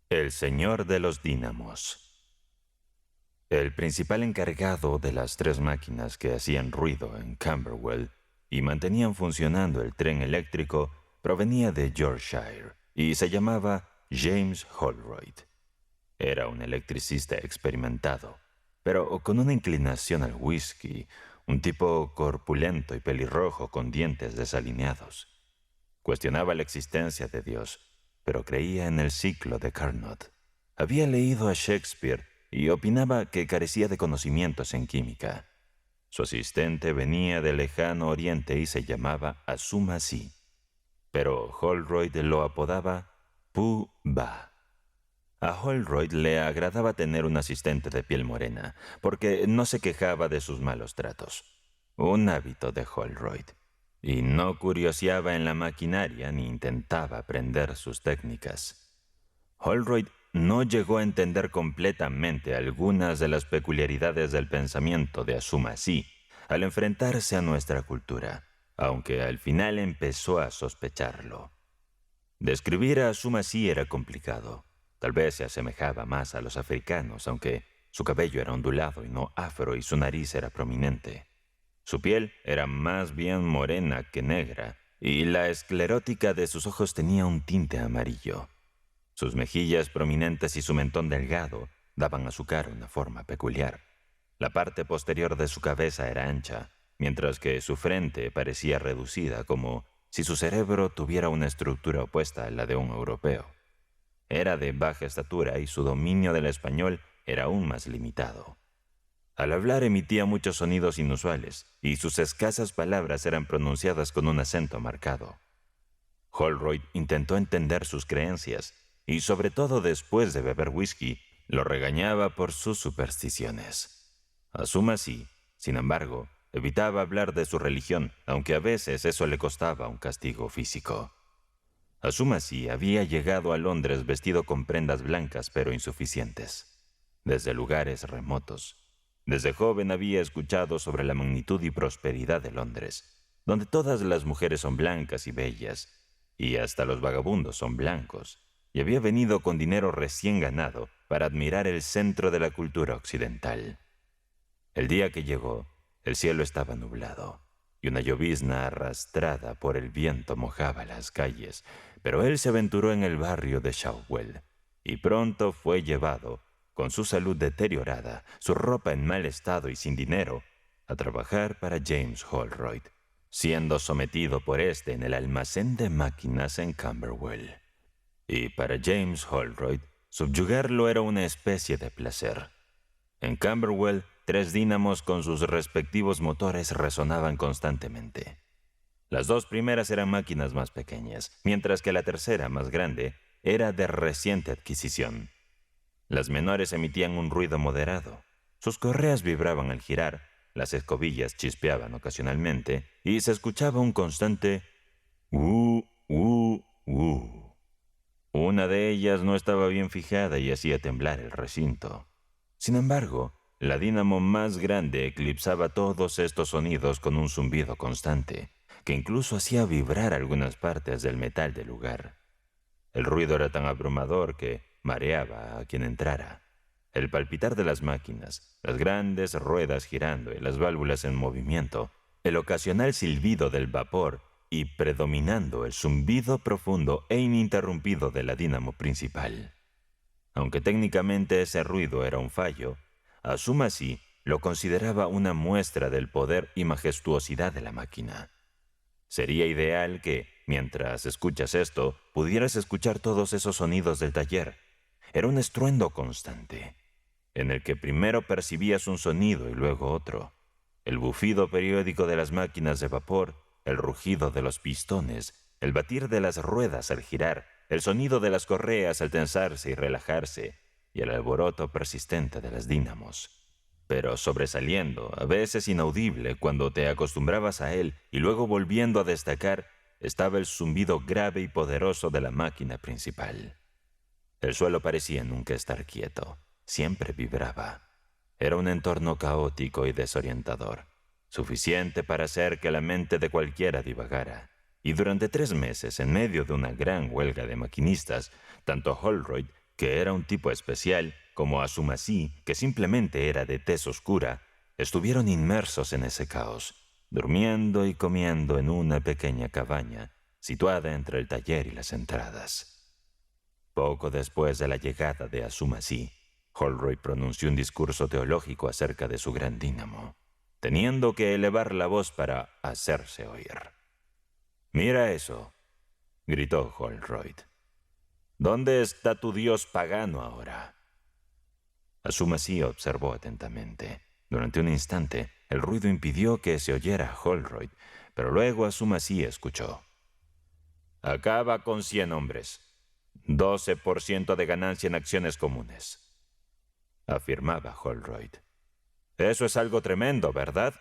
El señor de los dínamos. El principal encargado de las tres máquinas que hacían ruido en Camberwell y mantenían funcionando el tren eléctrico provenía de Yorkshire y se llamaba James Holroyd. Era un electricista experimentado, pero con una inclinación al whisky, un tipo corpulento y pelirrojo con dientes desalineados. Cuestionaba la existencia de Dios, pero creía en el ciclo de Carnot. Había leído a Shakespeare y opinaba que carecía de conocimientos en química. Su asistente venía del lejano oriente y se llamaba Azuma Si, pero Holroyd lo apodaba Pooh-Bah. A Holroyd le agradaba tener un asistente de piel morena, porque no se quejaba de sus malos tratos. Un hábito de Holroyd. Y no curioseaba en la maquinaria ni intentaba aprender sus técnicas. Holroyd no llegó a entender completamente algunas de las peculiaridades del pensamiento de Azuma Si al enfrentarse a nuestra cultura, aunque al final empezó a sospecharlo. Describir a Azuma Si era complicado. Tal vez se asemejaba más a los africanos, aunque su cabello era ondulado y no afro y su nariz era prominente. Su piel era más bien morena que negra, y la esclerótica de sus ojos tenía un tinte amarillo. Sus mejillas prominentes y su mentón delgado daban a su cara una forma peculiar. La parte posterior de su cabeza era ancha, mientras que su frente parecía reducida, como si su cerebro tuviera una estructura opuesta a la de un europeo. Era de baja estatura y su dominio del español era aún más limitado. Al hablar emitía muchos sonidos inusuales, y sus escasas palabras eran pronunciadas con un acento marcado. Holroyd intentó entender sus creencias, y sobre todo después de beber whisky, lo regañaba por sus supersticiones. Azuma Si, sin embargo, evitaba hablar de su religión, aunque a veces eso le costaba un castigo físico. Azuma Si había llegado a Londres vestido con prendas blancas pero insuficientes, desde lugares remotos. Desde joven había escuchado sobre la magnitud y prosperidad de Londres, donde todas las mujeres son blancas y bellas, y hasta los vagabundos son blancos, y había venido con dinero recién ganado para admirar el centro de la cultura occidental. El día que llegó, el cielo estaba nublado, y una llovizna arrastrada por el viento mojaba las calles, pero él se aventuró en el barrio de Shawwell, y pronto fue llevado, con su salud deteriorada, su ropa en mal estado y sin dinero, a trabajar para James Holroyd, siendo sometido por éste en el almacén de máquinas en Camberwell. Y para James Holroyd, subyugarlo era una especie de placer. En Camberwell, tres dínamos con sus respectivos motores resonaban constantemente. Las dos primeras eran máquinas más pequeñas, mientras que la tercera, más grande, era de reciente adquisición. Las menores emitían un ruido moderado. Sus correas vibraban al girar, las escobillas chispeaban ocasionalmente y se escuchaba un constante "uh". Una de ellas no estaba bien fijada y hacía temblar el recinto. Sin embargo, la dínamo más grande eclipsaba todos estos sonidos con un zumbido constante, que incluso hacía vibrar algunas partes del metal del lugar. El ruido era tan abrumador que mareaba a quien entrara. El palpitar de las máquinas, las grandes ruedas girando y las válvulas en movimiento, el ocasional silbido del vapor y predominando el zumbido profundo e ininterrumpido de la dínamo principal. Aunque técnicamente ese ruido era un fallo, Azuma Si lo consideraba una muestra del poder y majestuosidad de la máquina. Sería ideal que, mientras escuchas esto, pudieras escuchar todos esos sonidos del taller. Era un estruendo constante, en el que primero percibías un sonido y luego otro. El bufido periódico de las máquinas de vapor, el rugido de los pistones, el batir de las ruedas al girar, el sonido de las correas al tensarse y relajarse, y el alboroto persistente de las dínamos. Pero sobresaliendo, a veces inaudible cuando te acostumbrabas a él y luego volviendo a destacar, estaba el zumbido grave y poderoso de la máquina principal. El suelo parecía nunca estar quieto, siempre vibraba. Era un entorno caótico y desorientador, suficiente para hacer que la mente de cualquiera divagara. Y durante 3 meses, en medio de una gran huelga de maquinistas, tanto Holroyd que era un tipo especial, como Asumasi, que simplemente era de tez oscura, estuvieron inmersos en ese caos, durmiendo y comiendo en una pequeña cabaña situada entre el taller y las entradas. Poco después de la llegada de Asumasi, Holroyd pronunció un discurso teológico acerca de su gran dínamo, teniendo que elevar la voz para hacerse oír. «Mira eso», gritó Holroyd. «¿Dónde está tu dios pagano ahora?» Asumasi observó atentamente. Durante un instante, el ruido impidió que se oyera a Holroyd, pero luego Asumasi escuchó. «Acaba con 100 hombres. 12% de ganancia en acciones comunes», afirmaba Holroyd. «Eso es algo tremendo, ¿verdad?»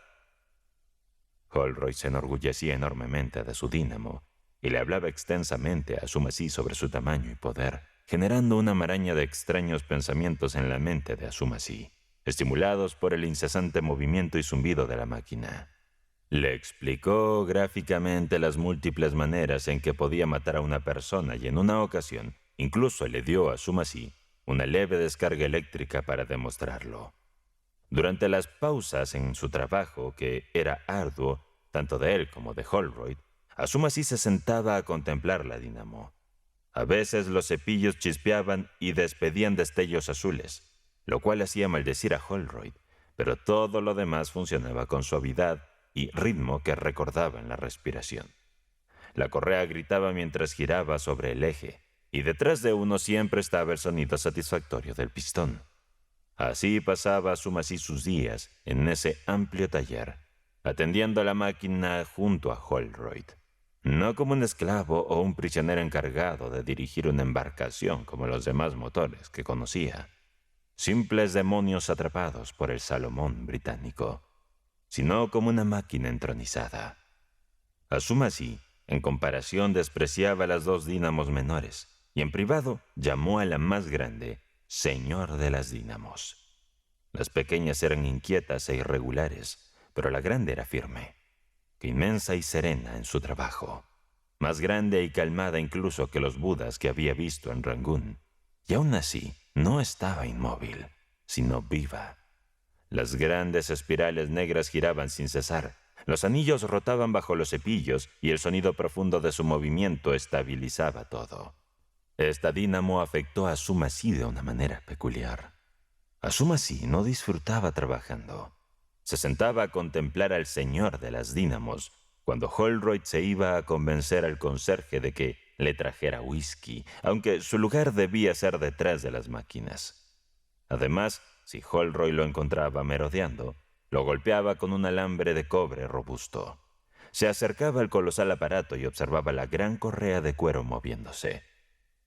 Holroyd se enorgullecía enormemente de su dínamo y le hablaba extensamente a Asumasi sobre su tamaño y poder, generando una maraña de extraños pensamientos en la mente de Asumasi, estimulados por el incesante movimiento y zumbido de la máquina. Le explicó gráficamente las múltiples maneras en que podía matar a una persona y en una ocasión incluso le dio a Asumasi una leve descarga eléctrica para demostrarlo. Durante las pausas en su trabajo, que era arduo, tanto de él como de Holroyd, Asumasi se sentaba a contemplar la dínamo. A veces los cepillos chispeaban y despedían destellos azules, lo cual hacía maldecir a Holroyd, pero todo lo demás funcionaba con suavidad y ritmo que recordaban la respiración. La correa gritaba mientras giraba sobre el eje, y detrás de uno siempre estaba el sonido satisfactorio del pistón. Así pasaba Asumasi sus días en ese amplio taller, atendiendo a la máquina junto a Holroyd. No como un esclavo o un prisionero encargado de dirigir una embarcación como los demás motores que conocía, simples demonios atrapados por el Salomón británico, sino como una máquina entronizada. Asumasi, en comparación, despreciaba las dos dínamos menores y en privado llamó a la más grande Señor de las Dínamos. Las pequeñas eran inquietas e irregulares, pero la grande era firme, inmensa y serena en su trabajo, más grande y calmada incluso que los budas que había visto en Rangún, y aún así no estaba inmóvil, sino viva. Las grandes espirales negras giraban sin cesar, los anillos rotaban bajo los cepillos y el sonido profundo de su movimiento estabilizaba todo. Esta dínamo afectó a Asumasi de una manera peculiar. Asumasi no disfrutaba trabajando. Se sentaba a contemplar al señor de las dínamos cuando Holroyd se iba a convencer al conserje de que le trajera whisky, aunque su lugar debía ser detrás de las máquinas. Además, si Holroyd lo encontraba merodeando, lo golpeaba con un alambre de cobre robusto. Se acercaba al colosal aparato y observaba la gran correa de cuero moviéndose.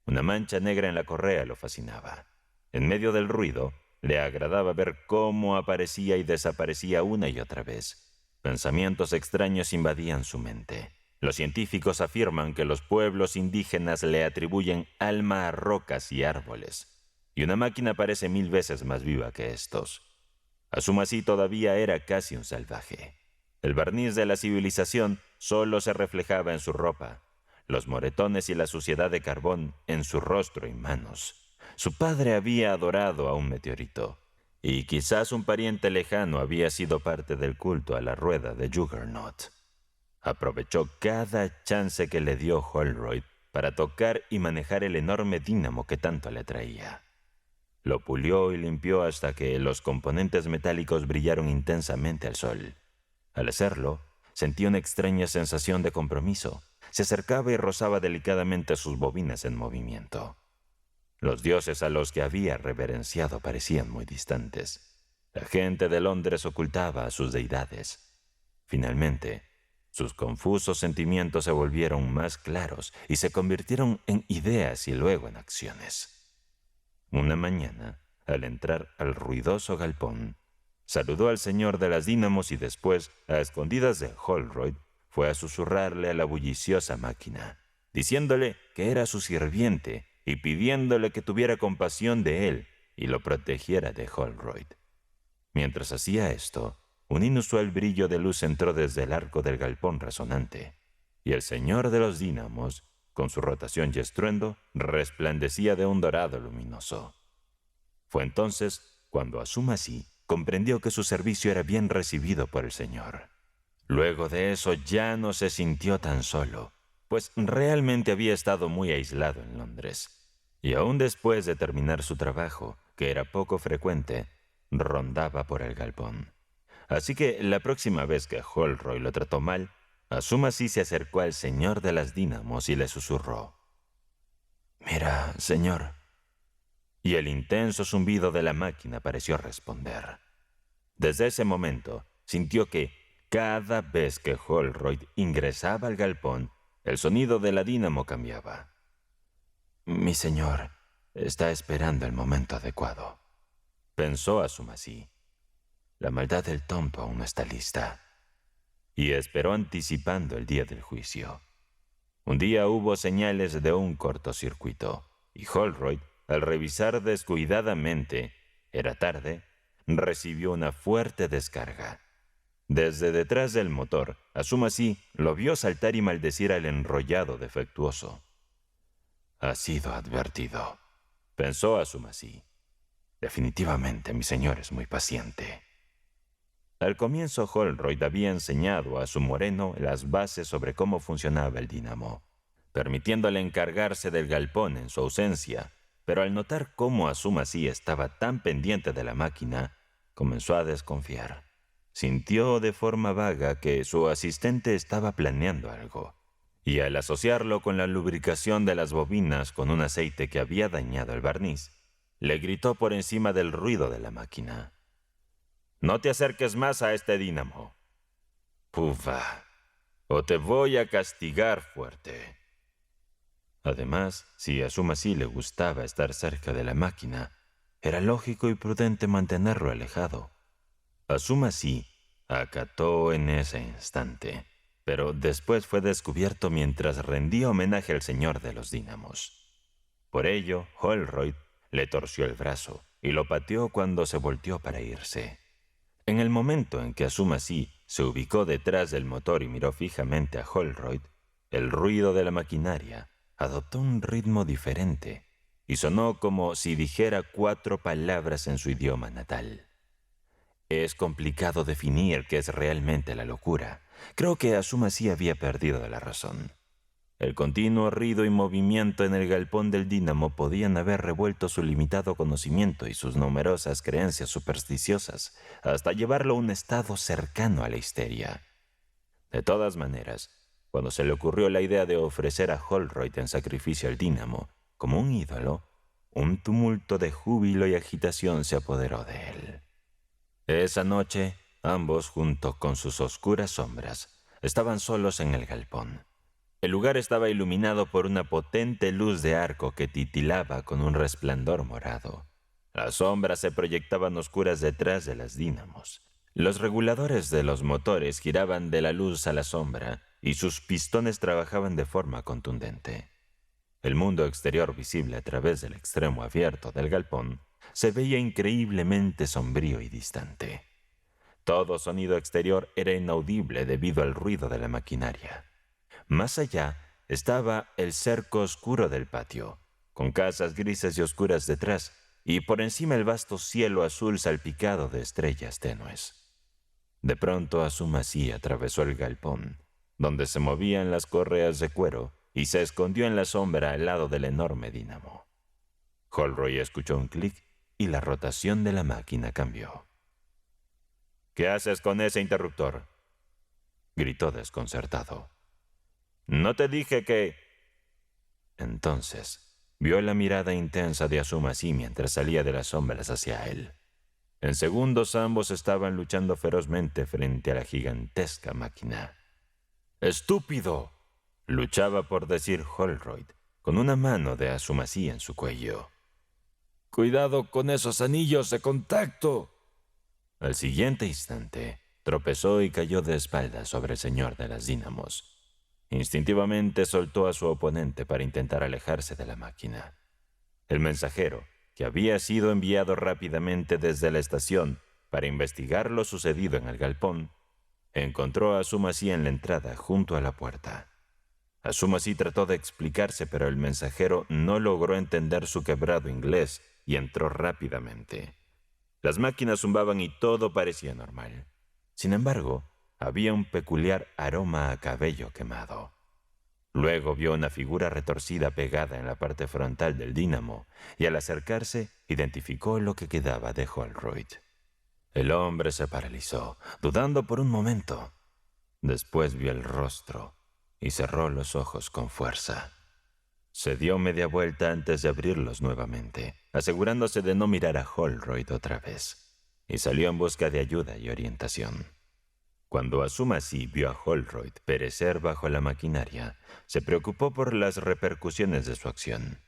Una mancha negra en la correa lo fascinaba. En medio del ruido, le agradaba ver cómo aparecía y desaparecía una y otra vez. Pensamientos extraños invadían su mente. Los científicos afirman que los pueblos indígenas le atribuyen alma a rocas y árboles, y una máquina parece 1000 veces más viva que estos. Asumasi todavía era casi un salvaje. El barniz de la civilización solo se reflejaba en su ropa, los moretones y la suciedad de carbón en su rostro y manos. Su padre había adorado a un meteorito, y quizás un pariente lejano había sido parte del culto a la rueda de Juggernaut. Aprovechó cada chance que le dio Holroyd para tocar y manejar el enorme dínamo que tanto le atraía. Lo pulió y limpió hasta que los componentes metálicos brillaron intensamente al sol. Al hacerlo, sentía una extraña sensación de compromiso. Se acercaba y rozaba delicadamente sus bobinas en movimiento. Los dioses a los que había reverenciado parecían muy distantes. La gente de Londres ocultaba a sus deidades. Finalmente, sus confusos sentimientos se volvieron más claros y se convirtieron en ideas y luego en acciones. Una mañana, al entrar al ruidoso galpón, saludó al señor de las dínamos y después, a escondidas de Holroyd, fue a susurrarle a la bulliciosa máquina, diciéndole que era su sirviente y pidiéndole que tuviera compasión de él y lo protegiera de Holroyd. Mientras hacía esto, un inusual brillo de luz entró desde el arco del galpón resonante, y el señor de los dínamos con su rotación y estruendo, resplandecía de un dorado luminoso. Fue entonces cuando Asumasi comprendió que su servicio era bien recibido por el Señor. Luego de eso ya no se sintió tan solo, pues realmente había estado muy aislado en Londres. Y aún después de terminar su trabajo, que era poco frecuente, rondaba por el galpón. Así que la próxima vez que Holroyd lo trató mal, Asumasi se acercó al señor de las dínamos y le susurró: «Mira, señor». Y el intenso zumbido de la máquina pareció responder. Desde ese momento, sintió que cada vez que Holroyd ingresaba al galpón, el sonido de la dínamo cambiaba. «Mi señor está esperando el momento adecuado», pensó Asumasi. «La maldad del tonto aún no está lista». Y esperó anticipando el día del juicio. Un día hubo señales de un cortocircuito, y Holroyd, al revisar descuidadamente, era tarde, recibió una fuerte descarga. Desde detrás del motor, Asumasi lo vio saltar y maldecir al enrollado defectuoso. «Ha sido advertido», pensó Asumasi. «Definitivamente mi señor es muy paciente». Al comienzo, Holroyd había enseñado a su moreno las bases sobre cómo funcionaba el dínamo, permitiéndole encargarse del galpón en su ausencia, pero al notar cómo Asumasi estaba tan pendiente de la máquina, comenzó a desconfiar. Sintió de forma vaga que su asistente estaba planeando algo, y al asociarlo con la lubricación de las bobinas con un aceite que había dañado el barniz, le gritó por encima del ruido de la máquina: «No te acerques más a este dínamo. Pufa, o te voy a castigar fuerte». Además, si a Asumasi le gustaba estar cerca de la máquina, era lógico y prudente mantenerlo alejado. Asumasi acató en ese instante, pero después fue descubierto mientras rendía homenaje al señor de los dínamos. Por ello, Holroyd le torció el brazo y lo pateó cuando se volteó para irse. En el momento en que Asumasi se ubicó detrás del motor y miró fijamente a Holroyd, el ruido de la maquinaria adoptó un ritmo diferente y sonó como si dijera 4 palabras en su idioma natal. Es complicado definir qué es realmente la locura. Creo que Asumasi había perdido la razón. El continuo ruido y movimiento en el galpón del dínamo podían haber revuelto su limitado conocimiento y sus numerosas creencias supersticiosas hasta llevarlo a un estado cercano a la histeria. De todas maneras, cuando se le ocurrió la idea de ofrecer a Holroyd en sacrificio al dínamo como un ídolo, un tumulto de júbilo y agitación se apoderó de él. Esa noche, ambos, junto con sus oscuras sombras, estaban solos en el galpón. El lugar estaba iluminado por una potente luz de arco que titilaba con un resplandor morado. Las sombras se proyectaban oscuras detrás de las dínamos. Los reguladores de los motores giraban de la luz a la sombra y sus pistones trabajaban de forma contundente. El mundo exterior visible a través del extremo abierto del galpón se veía increíblemente sombrío y distante. Todo sonido exterior era inaudible debido al ruido de la maquinaria. Más allá estaba el cerco oscuro del patio, con casas grises y oscuras detrás, y por encima el vasto cielo azul salpicado de estrellas tenues. De pronto Asumasi atravesó el galpón, donde se movían las correas de cuero, y se escondió en la sombra al lado del enorme dínamo. Holroyd escuchó un clic y la rotación de la máquina cambió. «¿Qué haces con ese interruptor?», gritó desconcertado. «No te dije que...». Entonces vio la mirada intensa de Asumasi mientras salía de las sombras hacia él. En segundos ambos estaban luchando ferozmente frente a la gigantesca máquina. «¡Estúpido!», luchaba por decir Holroyd, con una mano de Asumasi en su cuello. «¡Cuidado con esos anillos de contacto!». Al siguiente instante, tropezó y cayó de espaldas sobre el señor de las dínamos. Instintivamente soltó a su oponente para intentar alejarse de la máquina. El mensajero, que había sido enviado rápidamente desde la estación para investigar lo sucedido en el galpón, encontró a Asumasi en la entrada junto a la puerta. Asumasi trató de explicarse, pero el mensajero no logró entender su quebrado inglés y entró rápidamente. Las máquinas zumbaban y todo parecía normal. Sin embargo, había un peculiar aroma a cabello quemado. Luego vio una figura retorcida pegada en la parte frontal del dínamo y al acercarse identificó lo que quedaba de Holroyd. El hombre se paralizó, dudando por un momento. Después vio el rostro y cerró los ojos con fuerza. Se dio media vuelta antes de abrirlos nuevamente, asegurándose de no mirar a Holroyd otra vez, y salió en busca de ayuda y orientación. Cuando Asumasi vio a Holroyd perecer bajo la maquinaria, se preocupó por las repercusiones de su acción.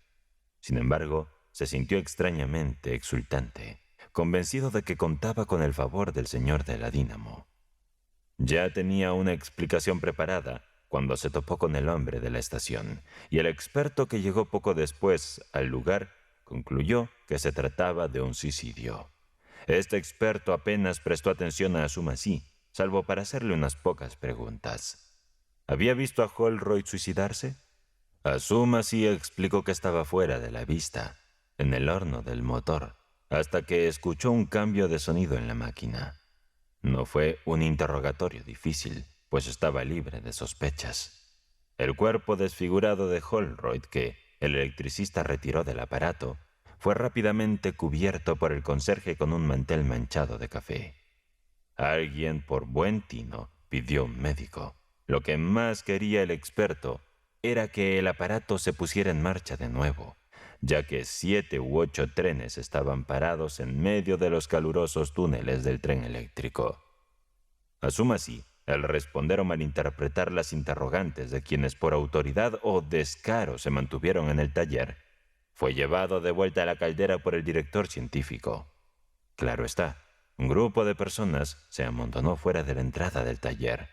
Sin embargo, se sintió extrañamente exultante, convencido de que contaba con el favor del señor de la dínamo. Ya tenía una explicación preparada cuando se topó con el hombre de la estación, y el experto que llegó poco después al lugar concluyó que se trataba de un suicidio. Este experto apenas prestó atención a Asumasi, salvo para hacerle unas pocas preguntas. ¿Había visto a Holroyd suicidarse? Asumasi explicó que estaba fuera de la vista, en el horno del motor, hasta que escuchó un cambio de sonido en la máquina. No fue un interrogatorio difícil, pues estaba libre de sospechas. El cuerpo desfigurado de Holroyd, que el electricista retiró del aparato, fue rápidamente cubierto por el conserje con un mantel manchado de café. Alguien, por buen tino, pidió un médico. Lo que más quería el experto era que el aparato se pusiera en marcha de nuevo, ya que 7 u 8 trenes estaban parados en medio de los calurosos túneles del tren eléctrico. Asumasi, al responder o malinterpretar las interrogantes de quienes por autoridad o descaro se mantuvieron en el taller, fue llevado de vuelta a la caldera por el director científico. Claro está, un grupo de personas se amontonó fuera de la entrada del taller.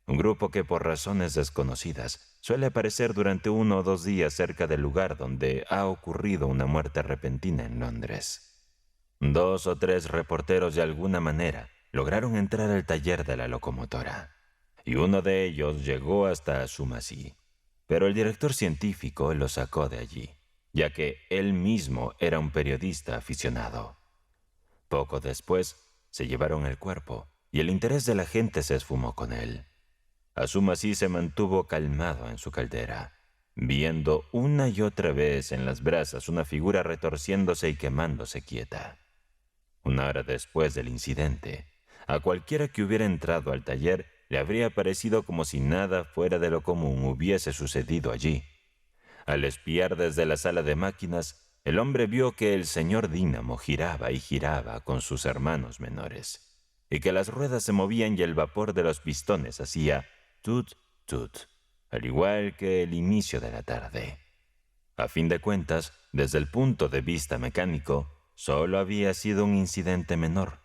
Un grupo que por razones desconocidas suele aparecer durante 1 o 2 días cerca del lugar donde ha ocurrido una muerte repentina en Londres. 2 o 3 reporteros de alguna manera lograron entrar al taller de la locomotora, y uno de ellos llegó hasta Asumasi, pero el director científico lo sacó de allí, ya que él mismo era un periodista aficionado. Poco después se llevaron el cuerpo y el interés de la gente se esfumó con él. Asumasi se mantuvo calmado en su caldera, viendo una y otra vez en las brasas una figura retorciéndose y quemándose quieta. 1 hora después del incidente, a cualquiera que hubiera entrado al taller le habría parecido como si nada fuera de lo común hubiese sucedido allí. Al espiar desde la sala de máquinas, el hombre vio que el señor Dínamo giraba y giraba con sus hermanos menores, y que las ruedas se movían y el vapor de los pistones hacía tut, tut, al igual que el inicio de la tarde. A fin de cuentas, desde el punto de vista mecánico, solo había sido un incidente menor,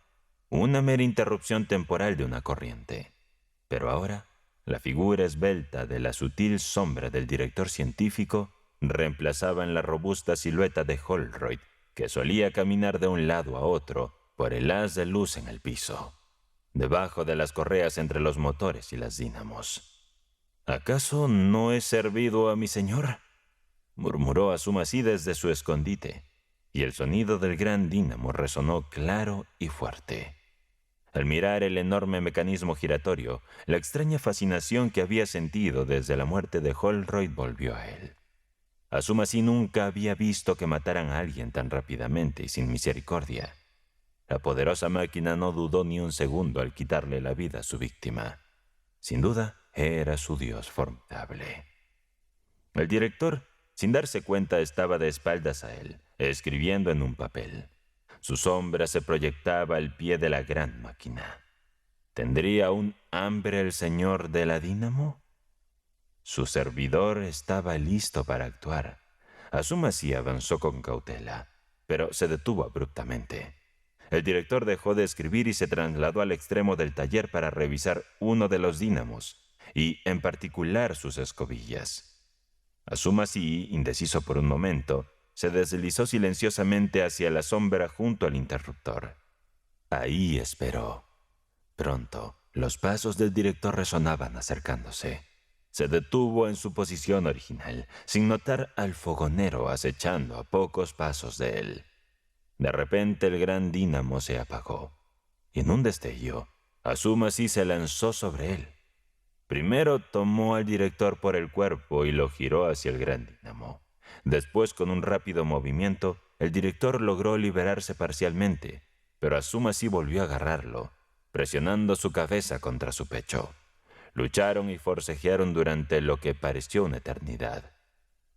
una mera interrupción temporal de una corriente. Pero ahora, la figura esbelta de la sutil sombra del director científico reemplazaba en la robusta silueta de Holroyd, que solía caminar de un lado a otro por el haz de luz en el piso, debajo de las correas entre los motores y las dínamos. ¿Acaso no he servido a mi señor?, murmuró Asumasi desde su escondite, y el sonido del gran dínamo resonó claro y fuerte. Al mirar el enorme mecanismo giratorio, la extraña fascinación que había sentido desde la muerte de Holroyd volvió a él. Asumasi nunca había visto que mataran a alguien tan rápidamente y sin misericordia. La poderosa máquina no dudó ni un segundo al quitarle la vida a su víctima. Sin duda, era su dios formidable. El director, sin darse cuenta, estaba de espaldas a él, escribiendo en un papel. Su sombra se proyectaba al pie de la gran máquina. ¿Tendría aún hambre el señor de la dínamo? Su servidor estaba listo para actuar. Asumasi avanzó con cautela, pero se detuvo abruptamente. El director dejó de escribir y se trasladó al extremo del taller para revisar uno de los dínamos, y en particular sus escobillas. Asumasi, indeciso por un momento, se deslizó silenciosamente hacia la sombra junto al interruptor. Ahí esperó. Pronto, los pasos del director resonaban acercándose. se detuvo en su posición original, sin notar al fogonero acechando a pocos pasos de él. De repente el gran dínamo se apagó, y en un destello, Azumasi se lanzó sobre él. Primero tomó al director por el cuerpo y lo giró hacia el gran dínamo. Después, con un rápido movimiento, el director logró liberarse parcialmente, pero Azumasi volvió a agarrarlo, presionando su cabeza contra su pecho. Lucharon y forcejearon durante lo que pareció una eternidad.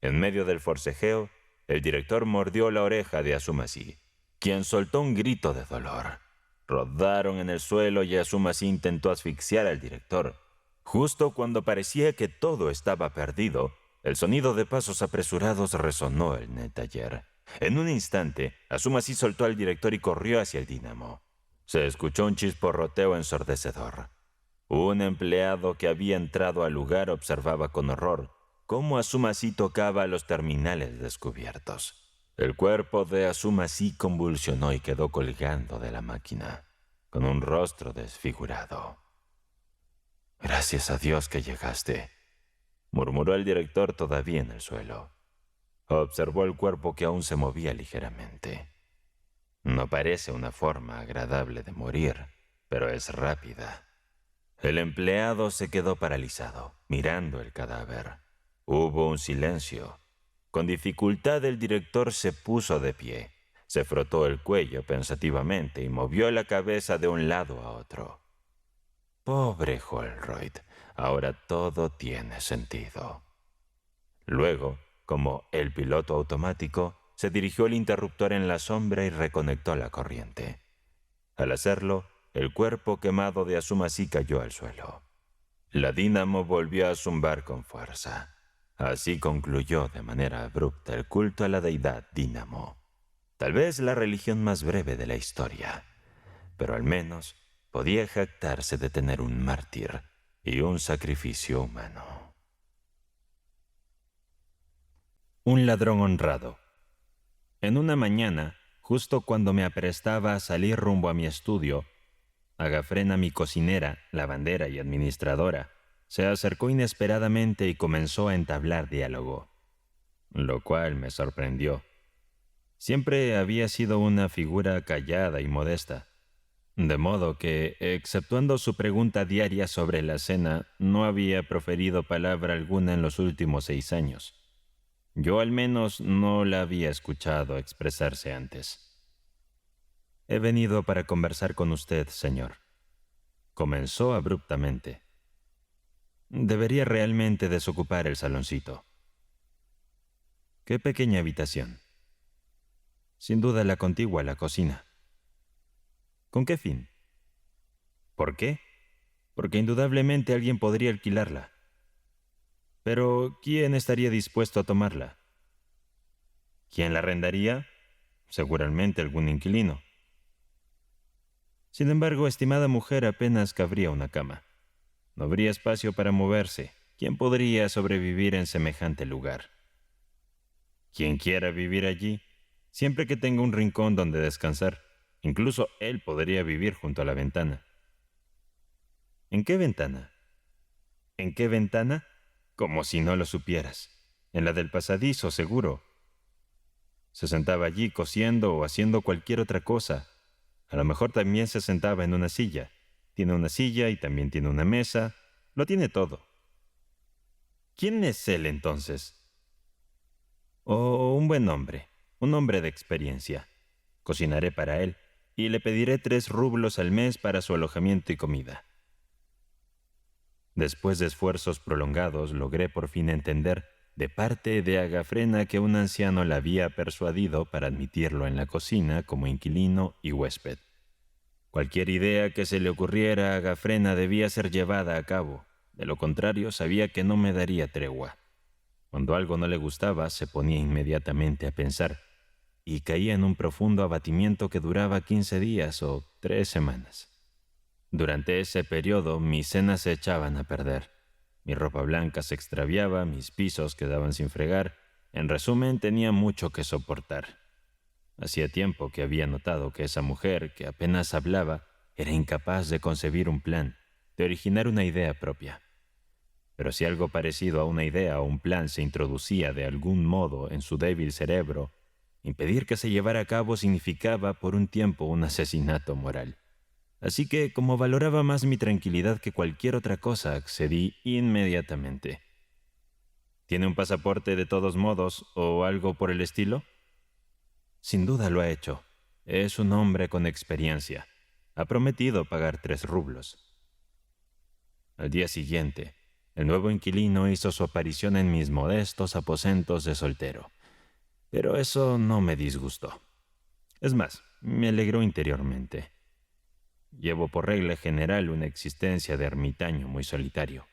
En medio del forcejeo, el director mordió la oreja de Azumasi, quien soltó un grito de dolor. Rodaron en el suelo y Azumasi intentó asfixiar al director. Justo cuando parecía que todo estaba perdido, el sonido de pasos apresurados resonó en el taller. En un instante, Azumasi soltó al director y corrió hacia el dínamo. Se escuchó un chisporroteo ensordecedor. Un empleado que había entrado al lugar observaba con horror cómo Azumasi tocaba los terminales descubiertos. El cuerpo de Azumasi convulsionó y quedó colgando de la máquina, con un rostro desfigurado. «Gracias a Dios que llegaste», murmuró el director todavía en el suelo. Observó el cuerpo que aún se movía ligeramente. No parece una forma agradable de morir, pero es rápida. El empleado se quedó paralizado, mirando el cadáver. Hubo un silencio. Con dificultad el director se puso de pie. Se frotó el cuello pensativamente y movió la cabeza de un lado a otro. Pobre Holroyd, ahora todo tiene sentido. Luego, como el piloto automático, se dirigió el interruptor en la sombra y reconectó la corriente. Al hacerlo, el cuerpo quemado de Azumasi cayó al suelo. La dínamo volvió a zumbar con fuerza. Así concluyó de manera abrupta el culto a la deidad Dínamo. Tal vez la religión más breve de la historia, pero al menos podía jactarse de tener un mártir y un sacrificio humano. Un ladrón honrado. En una mañana, justo cuando me aprestaba a salir rumbo a mi estudio, Agafrena, mi cocinera, lavandera y administradora, se acercó inesperadamente y comenzó a entablar diálogo, lo cual me sorprendió. Siempre había sido una figura callada y modesta, de modo que, exceptuando su pregunta diaria sobre la cena, no había proferido palabra alguna en los últimos 6 años. Yo al menos no la había escuchado expresarse antes. «He venido para conversar con usted, señor», comenzó abruptamente. «Debería realmente desocupar el saloncito». «¿Qué pequeña habitación?» «Sin duda la contigua a la cocina». «¿Con qué fin?» «¿Por qué? Porque indudablemente alguien podría alquilarla». «Pero, ¿quién estaría dispuesto a tomarla?» «¿Quién la arrendaría? Seguramente algún inquilino». «Sin embargo, estimada mujer, apenas cabría una cama. No habría espacio para moverse. ¿Quién podría sobrevivir en semejante lugar?» «Quien quiera vivir allí, siempre que tenga un rincón donde descansar. Incluso él podría vivir junto a la ventana». «¿En qué ventana?» «¿En qué ventana? Como si no lo supieras. En la del pasadizo, seguro». Se sentaba allí cosiendo o haciendo cualquier otra cosa. A lo mejor también se sentaba en una silla. Tiene una silla y también tiene una mesa. Lo tiene todo». «¿Quién es él entonces?» «Oh, un buen hombre. Un hombre de experiencia. Cocinaré para él y le pediré 3 rublos al mes para su alojamiento y comida». Después de esfuerzos prolongados, logré por fin entender de parte de Agafrena que un anciano la había persuadido para admitirlo en la cocina como inquilino y huésped. Cualquier idea que se le ocurriera a Agafrena debía ser llevada a cabo. De lo contrario, sabía que no me daría tregua. Cuando algo no le gustaba, se ponía inmediatamente a pensar y caía en un profundo abatimiento que duraba 15 días o 3 semanas. Durante ese periodo, mis cenas se echaban a perder. Mi ropa blanca se extraviaba, mis pisos quedaban sin fregar. En resumen, tenía mucho que soportar. Hacía tiempo que había notado que esa mujer, que apenas hablaba, era incapaz de concebir un plan, de originar una idea propia. pero si algo parecido a una idea o un plan se introducía de algún modo en su débil cerebro, impedir que se llevara a cabo significaba por un tiempo un asesinato moral. Así que, como valoraba más mi tranquilidad que cualquier otra cosa, accedí inmediatamente. ¿Tiene un pasaporte de todos modos o algo por el estilo? Sin duda lo ha hecho. Es un hombre con experiencia. Ha prometido pagar 3 rublos. Al día siguiente, el nuevo inquilino hizo su aparición en mis modestos aposentos de soltero. Pero eso no me disgustó. Es más, me alegró interiormente. Llevo por regla general una existencia de ermitaño muy solitario.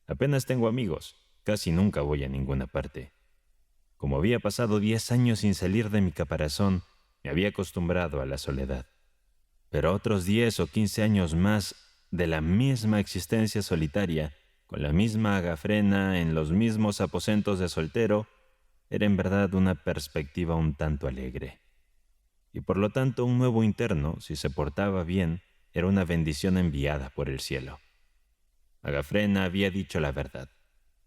Apenas tengo amigos, casi nunca voy a ninguna parte. Como había pasado 10 años sin salir de mi caparazón, me había acostumbrado a la soledad. Pero otros 10 o 15 años más de la misma existencia solitaria, con la misma agafrena en los mismos aposentos de soltero, era en verdad una perspectiva un tanto alegre. Y por lo tanto un nuevo interno, si se portaba bien, era una bendición enviada por el cielo. Agafrena había dicho la verdad.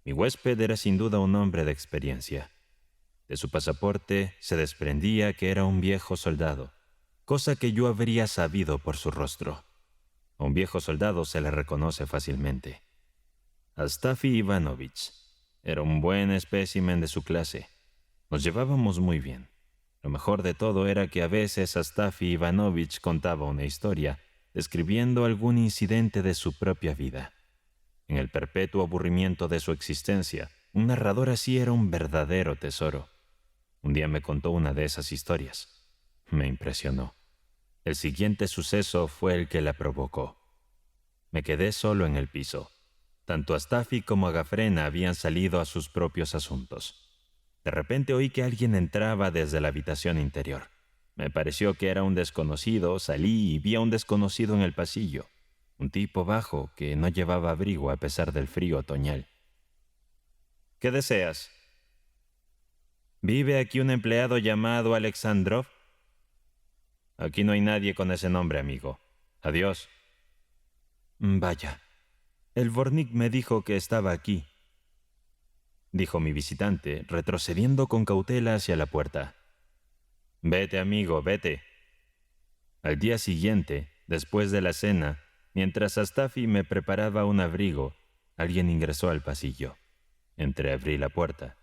Mi huésped era sin duda un hombre de experiencia. De su pasaporte se desprendía que era un viejo soldado, cosa que yo habría sabido por su rostro. A un viejo soldado se le reconoce fácilmente. Astafi Ivanovich era un buen espécimen de su clase. Nos llevábamos muy bien. Lo mejor de todo era que a veces Astafi Ivanovich contaba una historia, describiendo algún incidente de su propia vida. En el perpetuo aburrimiento de su existencia, un narrador así era un verdadero tesoro. Un día me contó una de esas historias. Me impresionó. El siguiente suceso fue el que la provocó. Me quedé solo en el piso. Tanto Astafi como Agafrena habían salido a sus propios asuntos. De repente oí que alguien entraba desde la habitación interior. Me pareció que era un desconocido, salí y vi a un desconocido en el pasillo. Un tipo bajo que no llevaba abrigo a pesar del frío otoñal. ¿Qué deseas? ¿Vive aquí un empleado llamado Alexandrov? Aquí no hay nadie con ese nombre, amigo. Adiós. Vaya, el Vornik me dijo que estaba aquí, dijo mi visitante, retrocediendo con cautela hacia la puerta. Vete, amigo, vete. Al día siguiente, después de la cena, mientras Astafi me preparaba un abrigo, alguien ingresó al pasillo. Entreabrí la puerta.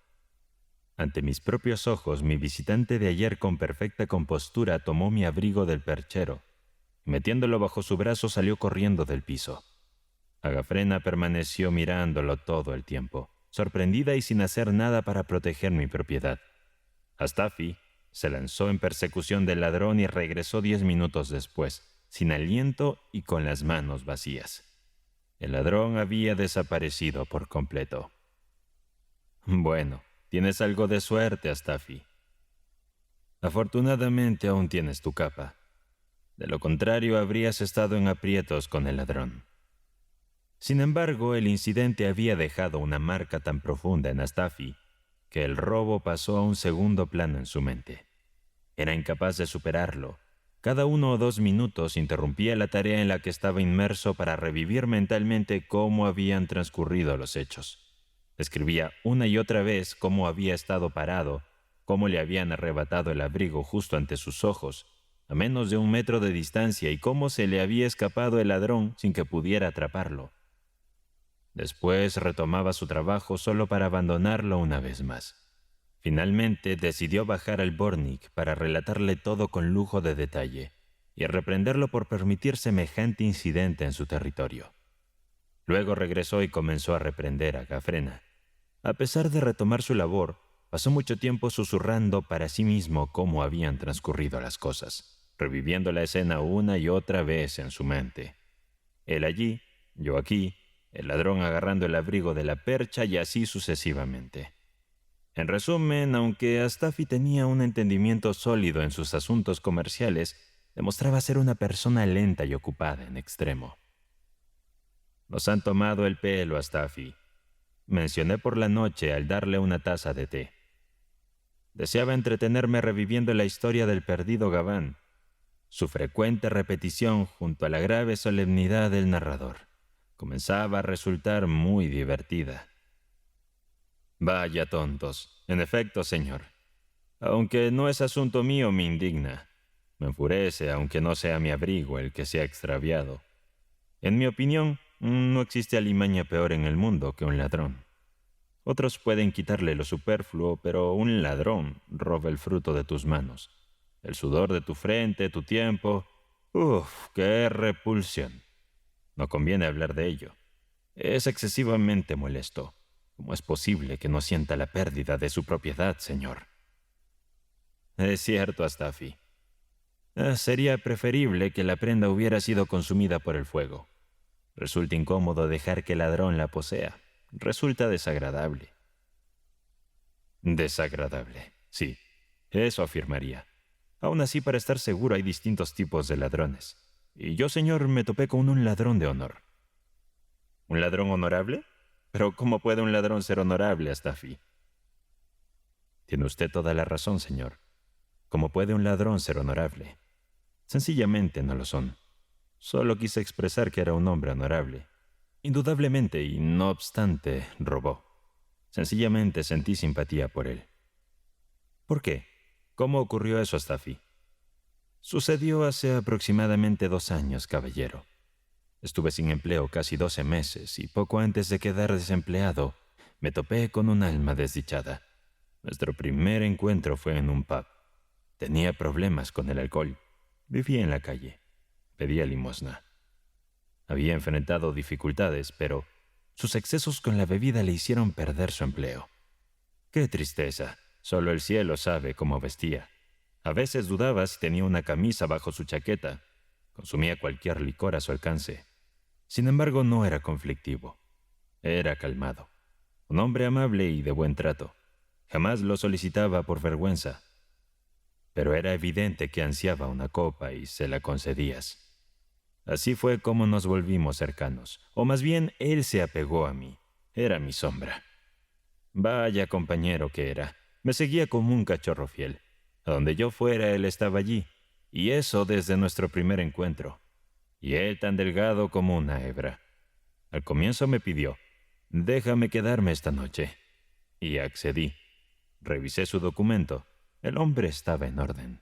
Ante mis propios ojos, mi visitante de ayer con perfecta compostura tomó mi abrigo del perchero y metiéndolo bajo su brazo salió corriendo del piso. Agafrena permaneció mirándolo todo el tiempo, sorprendida y sin hacer nada para proteger mi propiedad. Astafi se lanzó en persecución del ladrón y regresó 10 minutos después, sin aliento y con las manos vacías. El ladrón había desaparecido por completo. Bueno, tienes algo de suerte, Astafi. Afortunadamente aún tienes tu capa. De lo contrario, habrías estado en aprietos con el ladrón. Sin embargo, el incidente había dejado una marca tan profunda en Astafi que el robo pasó a un segundo plano en su mente. Era incapaz de superarlo. Cada 1 o 2 minutos interrumpía la tarea en la que estaba inmerso para revivir mentalmente cómo habían transcurrido los hechos. Escribía una y otra vez cómo había estado parado, cómo le habían arrebatado el abrigo justo ante sus ojos, a menos de 1 metro de distancia, y cómo se le había escapado el ladrón sin que pudiera atraparlo. Después retomaba su trabajo solo para abandonarlo una vez más. Finalmente decidió bajar al Vornik para relatarle todo con lujo de detalle y reprenderlo por permitir semejante incidente en su territorio. Luego regresó y comenzó a reprender a Agafrena. A pesar de retomar su labor, pasó mucho tiempo susurrando para sí mismo cómo habían transcurrido las cosas, reviviendo la escena una y otra vez en su mente. Él allí, yo aquí, el ladrón agarrando el abrigo de la percha y así sucesivamente. En resumen, aunque Astafi tenía un entendimiento sólido en sus asuntos comerciales, demostraba ser una persona lenta y ocupada en extremo. Nos han tomado el pelo, Astafi, mencioné por la noche al darle una taza de té. Deseaba entretenerme reviviendo la historia del perdido Gaván, su frecuente repetición junto a la grave solemnidad del narrador, comenzaba a resultar muy divertida. Vaya tontos. En efecto, señor. Aunque no es asunto mío, me indigna. Me enfurece, aunque no sea mi abrigo el que se ha extraviado. En mi opinión, no existe alimaña peor en el mundo que un ladrón. Otros pueden quitarle lo superfluo, pero un ladrón roba el fruto de tus manos, el sudor de tu frente, tu tiempo. ¡Uf! ¡Qué repulsión! No conviene hablar de ello. Es excesivamente molesto. ¿Cómo es posible que no sienta la pérdida de su propiedad, señor? Es cierto, Astafi. Sería preferible que la prenda hubiera sido consumida por el fuego. Resulta incómodo dejar que el ladrón la posea. Resulta desagradable. Desagradable, sí. Eso afirmaría. Aún así, para estar seguro, hay distintos tipos de ladrones. Y yo, señor, me topé con un ladrón de honor. ¿Un ladrón honorable? Pero ¿cómo puede un ladrón ser honorable, Astafi? Tiene usted toda la razón, señor. ¿Cómo puede un ladrón ser honorable? Sencillamente no lo son. Solo quise expresar que era un hombre honorable. Indudablemente, y no obstante, robó. Sencillamente sentí simpatía por él. ¿Por qué? ¿Cómo ocurrió eso, Astafi? Sucedió hace aproximadamente 2 años, caballero. Estuve sin empleo casi 12 meses y poco antes de quedar desempleado, me topé con un alma desdichada. Nuestro primer encuentro fue en un pub. Tenía problemas con el alcohol. Vivía en la calle. Pedía limosna. Había enfrentado dificultades, pero sus excesos con la bebida le hicieron perder su empleo. ¡Qué tristeza! Solo el cielo sabe cómo vestía. A veces dudaba si tenía una camisa bajo su chaqueta. Consumía cualquier licor a su alcance. Sin embargo, no era conflictivo. Era calmado. Un hombre amable y de buen trato. Jamás lo solicitaba por vergüenza. Pero era evidente que ansiaba una copa y se la concedías. Así fue como nos volvimos cercanos. O más bien, él se apegó a mí. Era mi sombra. Vaya compañero que era. Me seguía como un cachorro fiel. A donde yo fuera, él estaba allí. Y eso desde nuestro primer encuentro. Y él tan delgado como una hebra. Al comienzo me pidió, déjame quedarme esta noche. Y accedí. Revisé su documento. El hombre estaba en orden.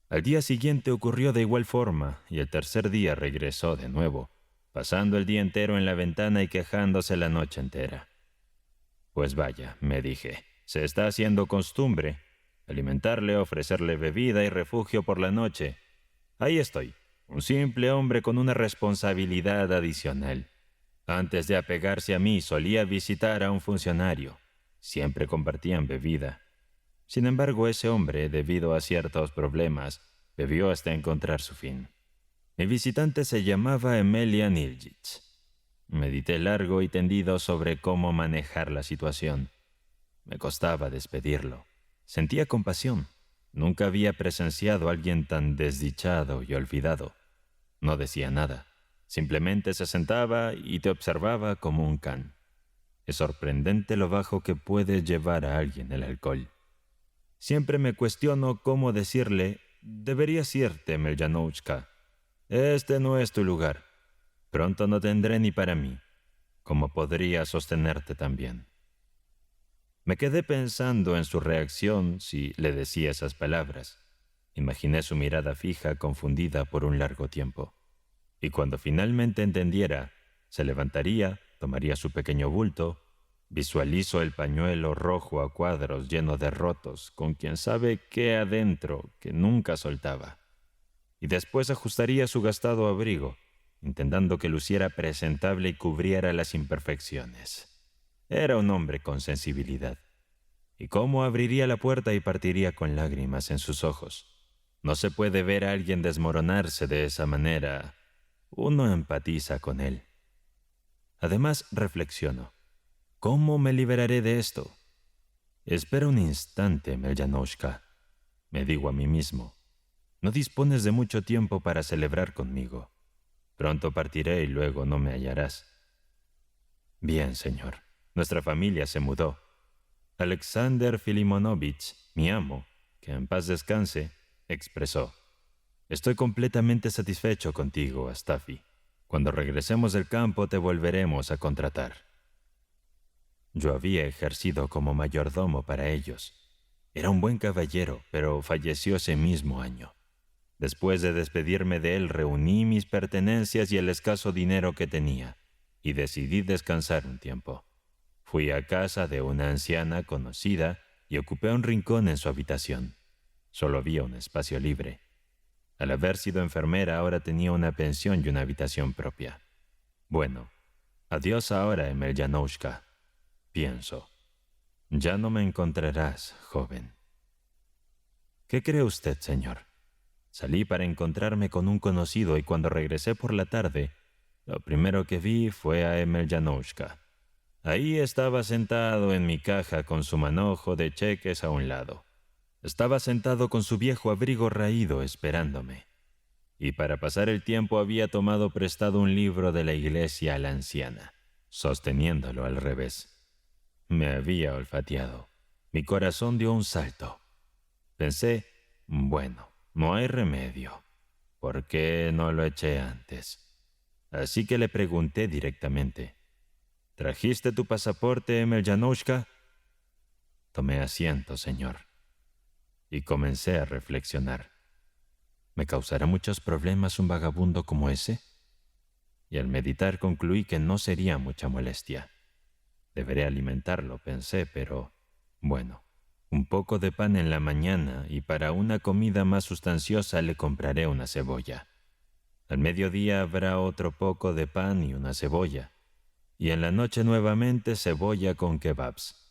Al día siguiente ocurrió de igual forma, y el tercer día regresó de nuevo, pasando el día entero en la ventana y quejándose la noche entera. Pues vaya, me dije, se está haciendo costumbre alimentarle, ofrecerle bebida y refugio por la noche. Ahí estoy, un simple hombre con una responsabilidad adicional. Antes de apegarse a mí, solía visitar a un funcionario. Siempre compartían bebida. Sin embargo, ese hombre, debido a ciertos problemas, bebió hasta encontrar su fin. Mi visitante se llamaba Emilia Niljic. Medité largo y tendido sobre cómo manejar la situación. Me costaba despedirlo. Sentía compasión. Nunca había presenciado a alguien tan desdichado y olvidado. No decía nada. Simplemente se sentaba y te observaba como un can. Es sorprendente lo bajo que puede llevar a alguien el alcohol. Siempre me cuestiono cómo decirle, deberías irte, Meljanouchka. Este no es tu lugar. Pronto no tendré ni para mí. ¿Cómo podría sostenerte también? Me quedé pensando en su reacción si le decía esas palabras. Imaginé su mirada fija, confundida por un largo tiempo. Y cuando finalmente entendiera, se levantaría, tomaría su pequeño bulto. Visualizo el pañuelo rojo a cuadros lleno de rotos, con quién sabe qué adentro que nunca soltaba. Y después ajustaría su gastado abrigo, intentando que luciera presentable y cubriera las imperfecciones. Era un hombre con sensibilidad. ¿Y cómo abriría la puerta y partiría con lágrimas en sus ojos? No se puede ver a alguien desmoronarse de esa manera. Uno empatiza con él. Además, reflexiono. ¿Cómo me liberaré de esto? Espera un instante, Meljanouchka. Me digo a mí mismo. No dispones de mucho tiempo para celebrar conmigo. Pronto partiré y luego no me hallarás. Bien, señor. Nuestra familia se mudó. Alexander Filimonovich, mi amo, que en paz descanse, expresó: estoy completamente satisfecho contigo, Astafi. Cuando regresemos del campo te volveremos a contratar. Yo había ejercido como mayordomo para ellos. Era un buen caballero, pero falleció ese mismo año. Después de despedirme de él, reuní mis pertenencias y el escaso dinero que tenía, y decidí descansar un tiempo. Fui a casa de una anciana conocida y ocupé un rincón en su habitación. Solo había un espacio libre. Al haber sido enfermera, ahora tenía una pensión y una habitación propia. Bueno, adiós ahora, Emelyanoushka, pienso. Ya no me encontrarás, joven. ¿Qué cree usted, señor? Salí para encontrarme con un conocido y cuando regresé por la tarde, lo primero que vi fue a Emelyanoushka. Ahí estaba sentado en mi caja con su manojo de cheques a un lado. Estaba sentado con su viejo abrigo raído esperándome. Y para pasar el tiempo había tomado prestado un libro de la iglesia a la anciana, sosteniéndolo al revés. Me había olfateado. Mi corazón dio un salto. Pensé, bueno, no hay remedio. ¿Por qué no lo eché antes? Así que le pregunté directamente, ¿trajiste tu pasaporte, Emelyanoushka? Tomé asiento, señor, y comencé a reflexionar. ¿Me causará muchos problemas un vagabundo como ese? Y al meditar concluí que no sería mucha molestia. Deberé alimentarlo, pensé, pero bueno, un poco de pan en la mañana y para una comida más sustanciosa le compraré una cebolla. Al mediodía habrá otro poco de pan y una cebolla. Y en la noche nuevamente cebolla con kebabs.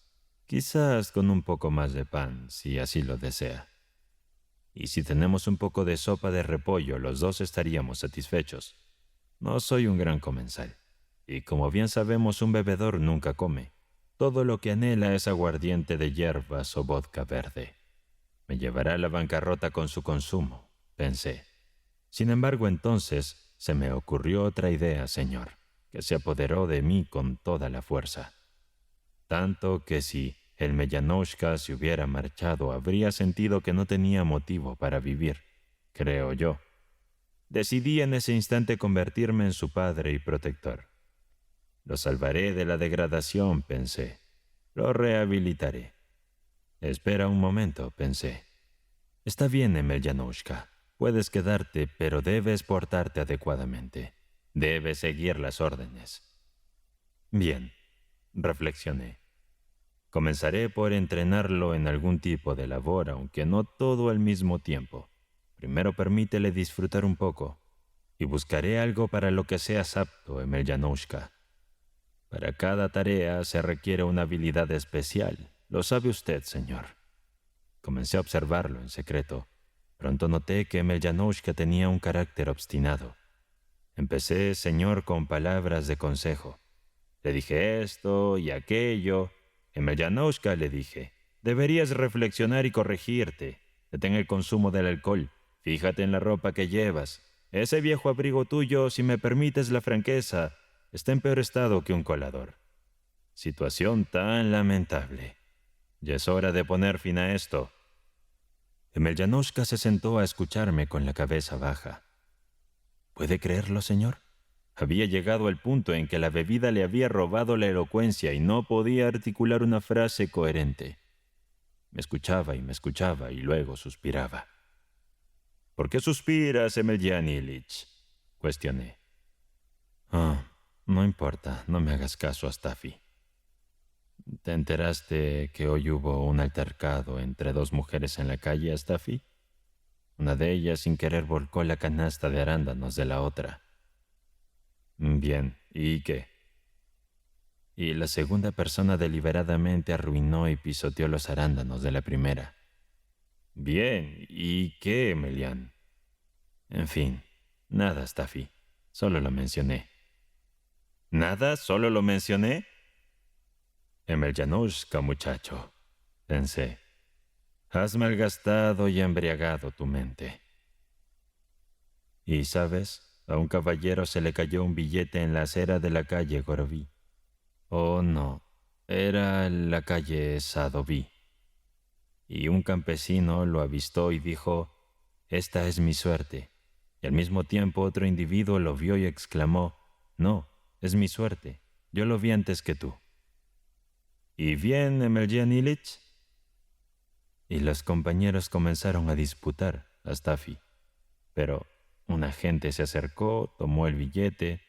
Quizás con un poco más de pan, si así lo desea. Y si tenemos un poco de sopa de repollo, los dos estaríamos satisfechos. No soy un gran comensal. Y como bien sabemos, un bebedor nunca come. Todo lo que anhela es aguardiente de hierbas o vodka verde. Me llevará a la bancarrota con su consumo, pensé. Sin embargo, entonces se me ocurrió otra idea, señor, que se apoderó de mí con toda la fuerza. Tanto que si Emelyanoushka se hubiera marchado, habría sentido que no tenía motivo para vivir, creo yo. Decidí en ese instante convertirme en su padre y protector. Lo salvaré de la degradación, pensé. Lo rehabilitaré. Espera un momento, pensé. Está bien, Emelyanoushka. Puedes quedarte, pero debes portarte adecuadamente. Debes seguir las órdenes. Bien, reflexioné. Comenzaré por entrenarlo en algún tipo de labor, aunque no todo al mismo tiempo. Primero permítele disfrutar un poco, y buscaré algo para lo que seas apto, Emelyanoushka. Para cada tarea se requiere una habilidad especial. Lo sabe usted, señor. Comencé a observarlo en secreto. Pronto noté que Emelyanoushka tenía un carácter obstinado. Empecé, señor, con palabras de consejo. Le dije esto y aquello. Emelyanoushka, le dije, deberías reflexionar y corregirte. Detén el consumo del alcohol. Fíjate en la ropa que llevas. Ese viejo abrigo tuyo, si me permites la franqueza, está en peor estado que un colador. Situación tan lamentable. Ya es hora de poner fin a esto. Emelyanoushka se sentó a escucharme con la cabeza baja. ¿Puede creerlo, señor? Había llegado al punto en que la bebida le había robado la elocuencia y no podía articular una frase coherente. Me escuchaba y luego suspiraba. ¿Por qué suspiras, Emelyan Ilich?, cuestioné. No importa, no me hagas caso, Astafi. ¿Te enteraste que hoy hubo un altercado entre dos mujeres en la calle, Astafi? Una de ellas sin querer volcó la canasta de arándanos de la otra. Bien, ¿y qué? Y la segunda persona deliberadamente arruinó y pisoteó los arándanos de la primera. Bien, ¿y qué, Emelian? En fin, nada, Astafi. Solo lo mencioné. ¿Nada? ¿Solo lo mencioné? Emelyanoushka, muchacho, pensé. Has malgastado y embriagado tu mente. Y, ¿sabes? A un caballero se le cayó un billete en la acera de la calle Goroví. Oh, no, era la calle Sadoví. Y un campesino lo avistó y dijo, «Esta es mi suerte. y al mismo tiempo otro individuo lo vio y exclamó: «No, es mi suerte. Yo lo vi antes que tú». «¿Y bien, Emelyan Illich?» Y los compañeros comenzaron a disputar a Staffy. Pero un agente se acercó, tomó el billete,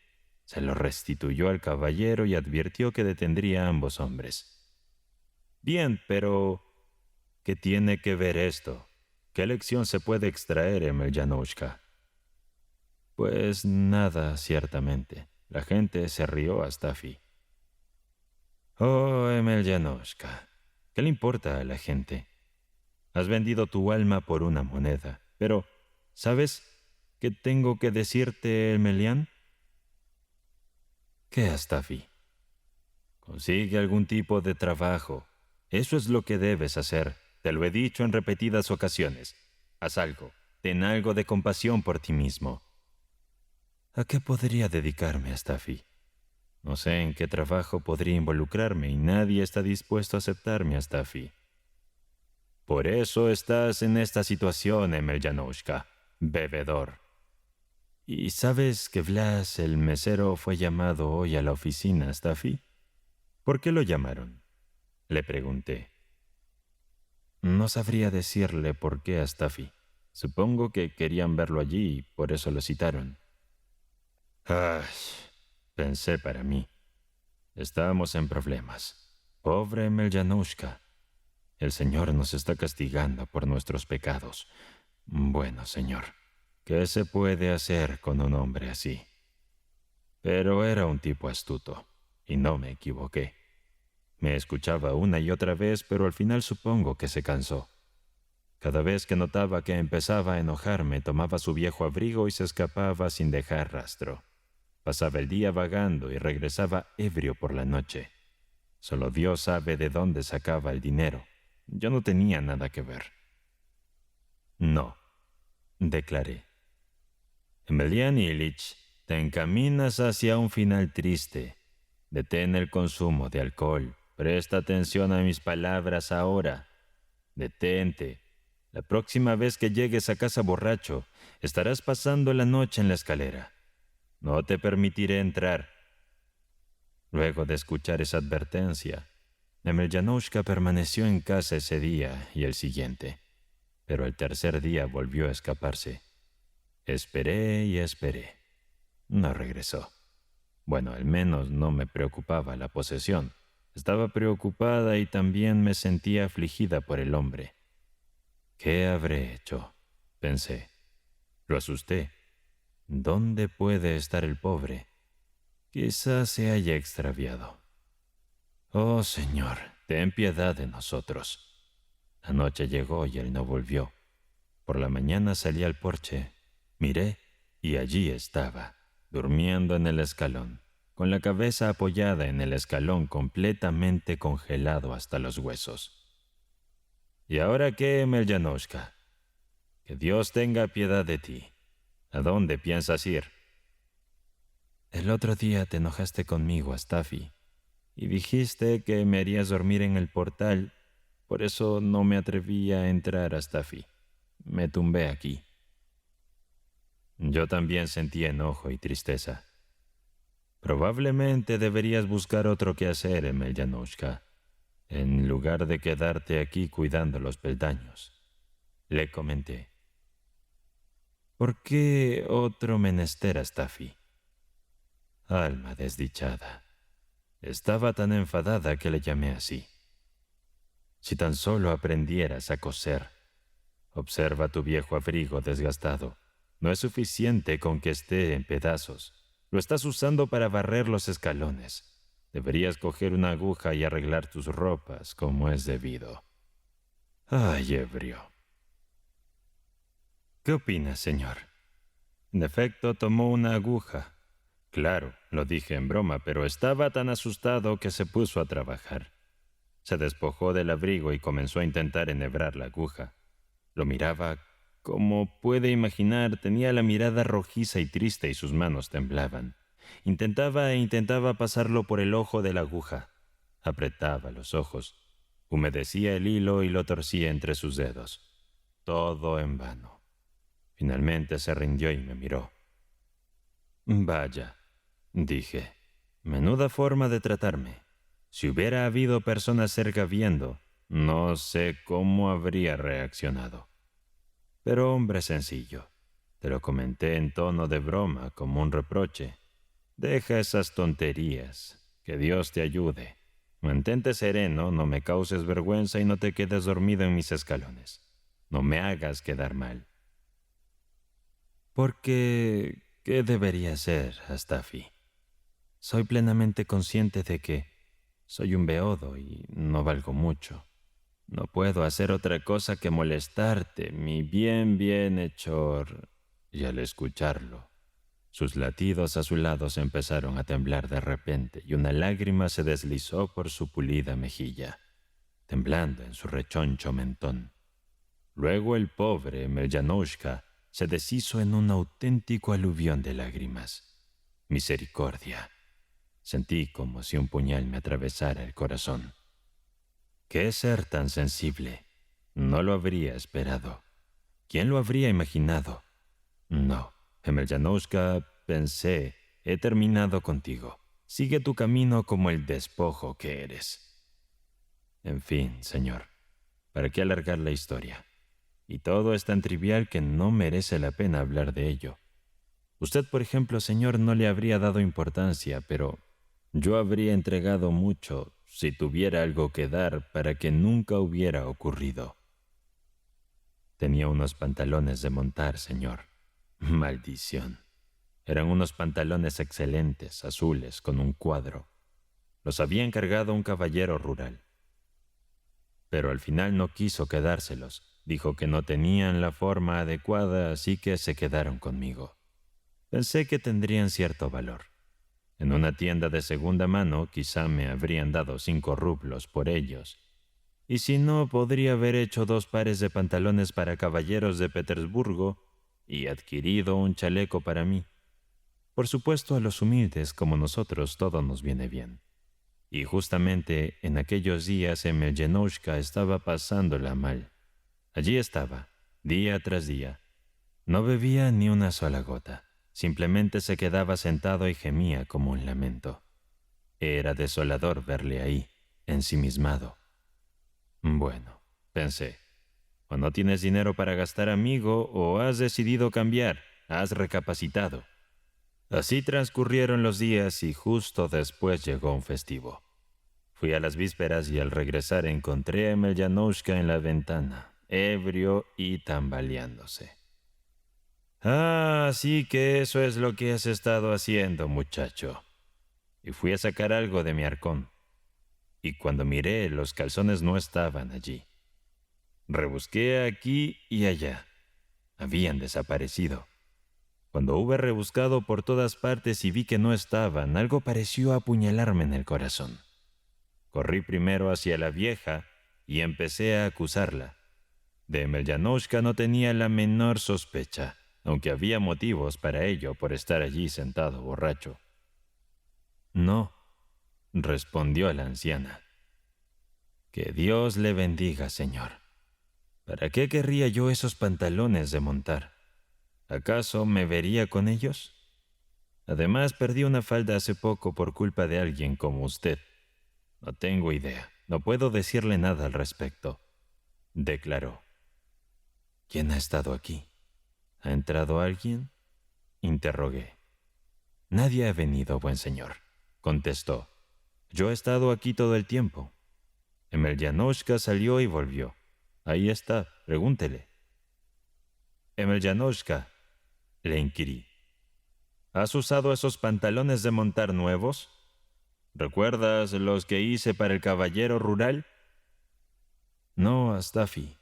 se lo restituyó al caballero y advirtió que detendría a ambos hombres. «Bien, pero ¿qué tiene que ver esto? ¿Qué lección se puede extraer, Emelyanushka?» Pues nada, ciertamente. La gente se rió a Staffy. «Oh, Emelyanushka, ¿qué le importa a la gente? Has vendido tu alma por una moneda. Pero, ¿sabes qué tengo que decirte, Emelian?» «¿Qué, Astafi?» «Consigue algún tipo de trabajo. Eso es lo que debes hacer. Te lo he dicho en repetidas ocasiones. Haz algo. Ten algo de compasión por ti mismo». «¿A qué podría dedicarme, Astafi? No sé en qué trabajo podría involucrarme y nadie está dispuesto a aceptarme, Astafi». «Por eso estás en esta situación, Emelyanushka, bebedor». «¿Y sabes que Blas, el mesero, fue llamado hoy a la oficina, Staffy?» «¿Por qué lo llamaron?», le pregunté. «No sabría decirle por qué a Staffy. Supongo que querían verlo allí y por eso lo citaron». «Ay», pensé para mí. Estamos en problemas. Pobre Emelyanushka. El Señor nos está castigando por nuestros pecados. Bueno, Señor, ¿qué se puede hacer con un hombre así? Pero era un tipo astuto, y no me equivoqué. Me escuchaba una y otra vez, pero al final supongo que se cansó. Cada vez que notaba que empezaba a enojarme, tomaba su viejo abrigo y se escapaba sin dejar rastro. Pasaba el día vagando y regresaba ebrio por la noche. Solo Dios sabe de dónde sacaba el dinero. Yo no tenía nada que ver. «No», declaré. «Emelyan Illich, te encaminas hacia un final triste. Detén el consumo de alcohol. Presta atención a mis palabras ahora. Detente. La próxima vez que llegues a casa borracho, estarás pasando la noche en la escalera. No te permitiré entrar». Luego de escuchar esa advertencia, Emelyanushka permaneció en casa ese día y el siguiente, pero el tercer día volvió a escaparse. Esperé y esperé. No regresó. Bueno, al menos no me preocupaba la posesión. Estaba preocupada y también me sentía afligida por el hombre. «¿Qué habré hecho?», pensé. Lo asusté. ¿Dónde puede estar el pobre? Quizás se haya extraviado. «Oh, Señor, ten piedad de nosotros». La noche llegó y él no volvió. Por la mañana salí al porche, miré y allí estaba, durmiendo en el escalón, con la cabeza apoyada en el escalón, completamente congelado hasta los huesos. «¿Y ahora qué, Emelyanushka? Que Dios tenga piedad de ti. ¿A dónde piensas ir?» «El otro día te enojaste conmigo, Astafi, y dijiste que me harías dormir en el portal. Por eso no me atreví a entrar, Astafi. Me tumbé aquí». Yo también sentí enojo y tristeza. «Probablemente deberías buscar otro que hacer, Emelyanushka, en lugar de quedarte aquí cuidando los peldaños», le comenté. «¿Por qué otro menester, Astafi?» Alma desdichada. Estaba tan enfadada que le llamé así. «Si tan solo aprendieras a coser. Observa tu viejo abrigo desgastado. No es suficiente con que esté en pedazos. Lo estás usando para barrer los escalones. Deberías coger una aguja y arreglar tus ropas como es debido». «Ay, ebrio». «¿Qué opinas, señor?» En efecto, tomó una aguja. Claro, lo dije en broma, pero estaba tan asustado que se puso a trabajar. Se despojó del abrigo y comenzó a intentar enhebrar la aguja. Lo miraba. Como puede imaginar, tenía la mirada rojiza y triste y sus manos temblaban. Intentaba pasarlo por el ojo de la aguja. Apretaba los ojos. Humedecía el hilo y lo torcía entre sus dedos. Todo en vano. Finalmente se rindió y me miró. Vaya, dije, menuda forma de tratarme. Si hubiera habido personas cerca viendo, no sé cómo habría reaccionado. Pero hombre sencillo, te lo comenté en tono de broma, como un reproche. Deja esas tonterías. Que Dios te ayude. Mantente sereno, no me causes vergüenza y no te quedes dormido en mis escalones. No me hagas quedar mal. Porque, ¿qué debería hacer, Astafi? Soy plenamente consciente de que soy un beodo y no valgo mucho. No puedo hacer otra cosa que molestarte, mi bienhechor. Y al escucharlo, sus latidos azulados empezaron a temblar de repente y una lágrima se deslizó por su pulida mejilla, temblando en su rechoncho mentón. Luego el pobre Meljanushka se deshizo en un auténtico aluvión de lágrimas. Misericordia. Sentí como si un puñal me atravesara el corazón. ¿Qué ser tan sensible? No lo habría esperado. ¿Quién lo habría imaginado? No, Meljanushka, pensé, he terminado contigo. Sigue tu camino como el despojo que eres. En fin, señor, ¿para qué alargar la historia? Y todo es tan trivial que no merece la pena hablar de ello. Usted, por ejemplo, señor, no le habría dado importancia, pero yo habría entregado mucho si tuviera algo que dar para que nunca hubiera ocurrido. Tenía unos pantalones de montar, señor. Maldición. Eran unos pantalones excelentes, azules, con un cuadro. Los había encargado un caballero rural. Pero al final no quiso quedárselos. Dijo que no tenían la forma adecuada, así que se quedaron conmigo. Pensé que tendrían cierto valor. En una tienda de segunda mano quizá me habrían dado 5 rublos por ellos. Y si no, podría haber hecho 2 pares de pantalones para caballeros de Petersburgo y adquirido un chaleco para mí. Por supuesto, a los humildes como nosotros todo nos viene bien. Y justamente en aquellos días Meljanushka estaba pasándola mal. Allí estaba, día tras día. No bebía ni una sola gota. Simplemente se quedaba sentado y gemía como un lamento. Era desolador verle ahí, ensimismado. Bueno, pensé, o no tienes dinero para gastar, amigo, o has decidido cambiar, has recapacitado. Así transcurrieron los días y justo después llegó un festivo. Fui a las vísperas y al regresar encontré a Meljanushka en la ventana, ebrio y tambaleándose. Sí que eso es lo que has estado haciendo, muchacho. Y fui a sacar algo de mi arcón. Y cuando miré, los calzones no estaban allí. Rebusqué aquí y allá. Habían desaparecido. Cuando hube rebuscado por todas partes y vi que no estaban, algo pareció apuñalarme en el corazón. Corrí primero hacia la vieja y empecé a acusarla. De Meljanushka no tenía la menor sospecha, aunque había motivos para ello por estar allí sentado borracho. No, respondió la anciana. Que Dios le bendiga, señor. ¿Para qué querría yo esos pantalones de montar? ¿Acaso me vería con ellos? Además, perdí una falda hace poco por culpa de alguien como usted. No tengo idea. No puedo decirle nada al respecto, declaró. ¿Quién ha estado aquí? ¿Ha entrado alguien? Interrogué. Nadie ha venido, buen señor, contestó. Yo he estado aquí todo el tiempo. Meljanushka salió y volvió. Ahí está, pregúntele. Meljanushka, le inquirí. ¿Has usado esos pantalones de montar nuevos? ¿Recuerdas los que hice para el caballero rural? No, Astafi,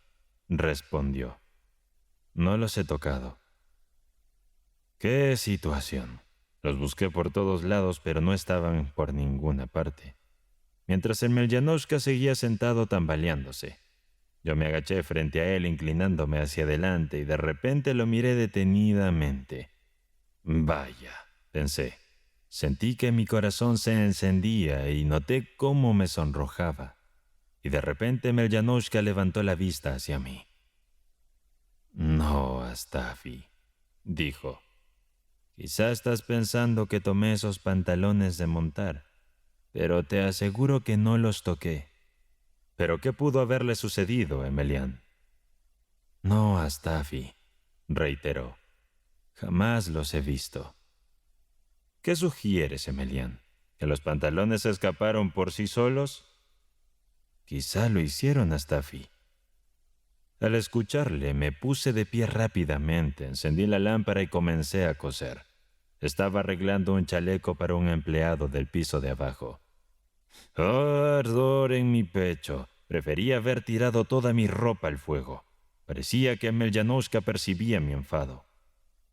respondió. No los he tocado. ¡Qué situación! Los busqué por todos lados, pero no estaban por ninguna parte. Mientras el Meljanushka seguía sentado tambaleándose. Yo me agaché frente a él, inclinándome hacia adelante, y de repente lo miré detenidamente. Vaya, pensé. Sentí que mi corazón se encendía y noté cómo me sonrojaba. Y de repente Meljanushka levantó la vista hacia mí. No, Astafi, dijo. Quizá estás pensando que tomé esos pantalones de montar, pero te aseguro que no los toqué. ¿Pero qué pudo haberle sucedido, Emelian? No, Astafi, reiteró. Jamás los he visto. ¿Qué sugieres, Emelian? ¿Que los pantalones se escaparon por sí solos? Quizá lo hicieron, Astafi. Al escucharle, me puse de pie rápidamente, encendí la lámpara y comencé a coser. Estaba arreglando un chaleco para un empleado del piso de abajo. ¡Oh, ardor en mi pecho! Prefería haber tirado toda mi ropa al fuego. Parecía que Meljanushka percibía mi enfado.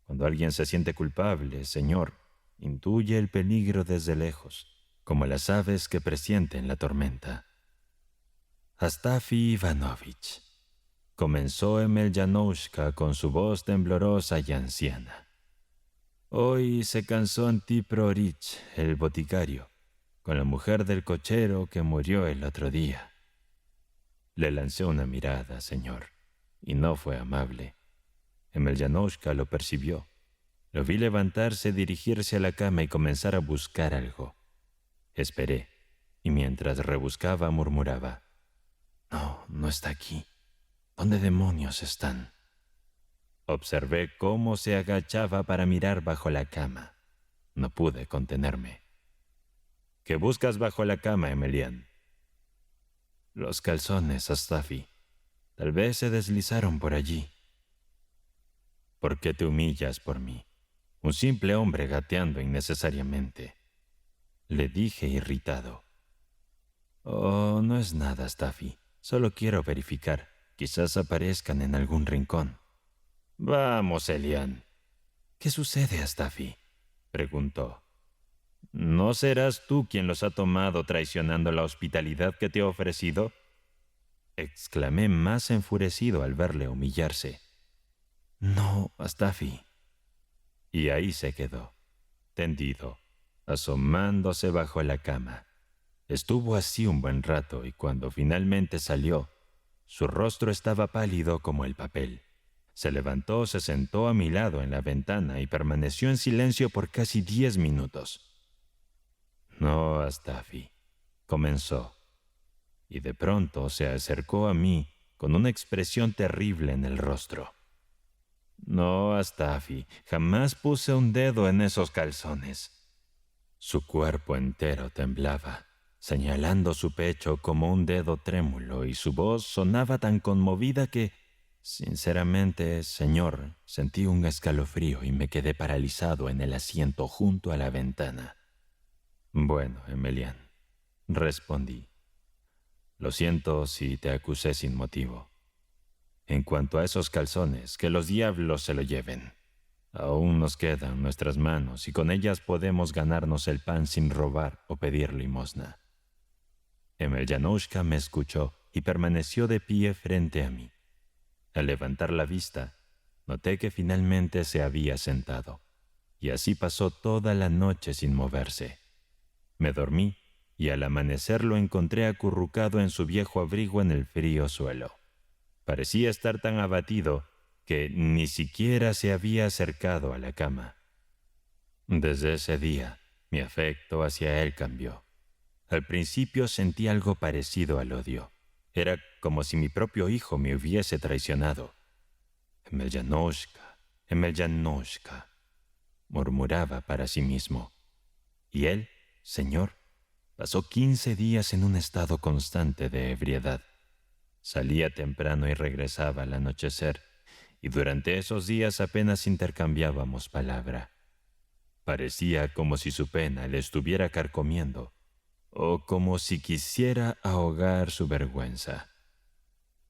Cuando alguien se siente culpable, señor, intuye el peligro desde lejos, como las aves que presienten la tormenta. Astafi Ivanovich, comenzó Meljanushka con su voz temblorosa y anciana. Hoy se cansó Antiprorich, el boticario, con la mujer del cochero que murió el otro día. Le lancé una mirada, señor, y no fue amable. Meljanushka lo percibió. Lo vi levantarse, dirigirse a la cama y comenzar a buscar algo. Esperé, y mientras rebuscaba murmuraba: No, no está aquí. ¿Dónde demonios están? Observé cómo se agachaba para mirar bajo la cama. No pude contenerme. ¿Qué buscas bajo la cama, Emelian? Los calzones, Astafi. Tal vez se deslizaron por allí. ¿Por qué te humillas por mí? Un simple hombre gateando innecesariamente. Le dije irritado. Oh, no es nada, Astafi. Solo quiero verificar. Quizás aparezcan en algún rincón. Vamos, Elian. ¿Qué sucede, Astafi? Preguntó. ¿No serás tú quien los ha tomado traicionando la hospitalidad que te he ofrecido? Exclamé más enfurecido al verle humillarse. No, Astafi. Y ahí se quedó, tendido, asomándose bajo la cama. Estuvo así un buen rato y cuando finalmente salió, su rostro estaba pálido como el papel. Se levantó, se sentó a mi lado en la ventana y permaneció en silencio por casi 10 minutos. No, Astafi, comenzó, y de pronto se acercó a mí con una expresión terrible en el rostro. No, Astafi, jamás puse un dedo en esos calzones. Su cuerpo entero temblaba, señalando su pecho como un dedo trémulo, y su voz sonaba tan conmovida que, sinceramente, señor, sentí un escalofrío y me quedé paralizado en el asiento junto a la ventana. Bueno, Emelian, respondí. Lo siento si te acusé sin motivo. En cuanto a esos calzones, que los diablos se lo lleven. Aún nos quedan nuestras manos y con ellas podemos ganarnos el pan sin robar o pedir limosna. Meljanushka me escuchó y permaneció de pie frente a mí. Al levantar la vista, noté que finalmente se había sentado, y así pasó toda la noche sin moverse. Me dormí y al amanecer lo encontré acurrucado en su viejo abrigo en el frío suelo. Parecía estar tan abatido que ni siquiera se había acercado a la cama. Desde ese día, mi afecto hacia él cambió. Al principio sentí algo parecido al odio. Era como si mi propio hijo me hubiese traicionado. Meljanushka, murmuraba para sí mismo. Y él, señor, pasó 15 días en un estado constante de ebriedad. Salía temprano y regresaba al anochecer, y durante esos días apenas intercambiábamos palabra. Parecía como si su pena le estuviera carcomiendo, o como si quisiera ahogar su vergüenza.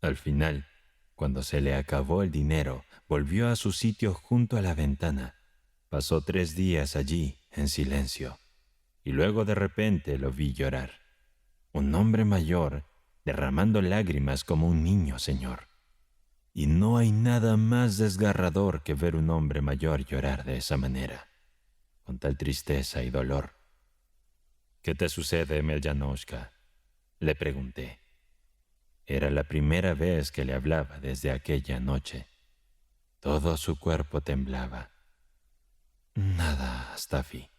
Al final, cuando se le acabó el dinero, volvió a su sitio junto a la ventana. Pasó 3 días allí, en silencio, y luego de repente lo vi llorar. Un hombre mayor, derramando lágrimas como un niño, señor. Y no hay nada más desgarrador que ver un hombre mayor llorar de esa manera, con tal tristeza y dolor. ¿Qué te sucede, Meljanushka?, le pregunté. Era la primera vez que le hablaba desde aquella noche. Todo su cuerpo temblaba. «Nada, Astafi»,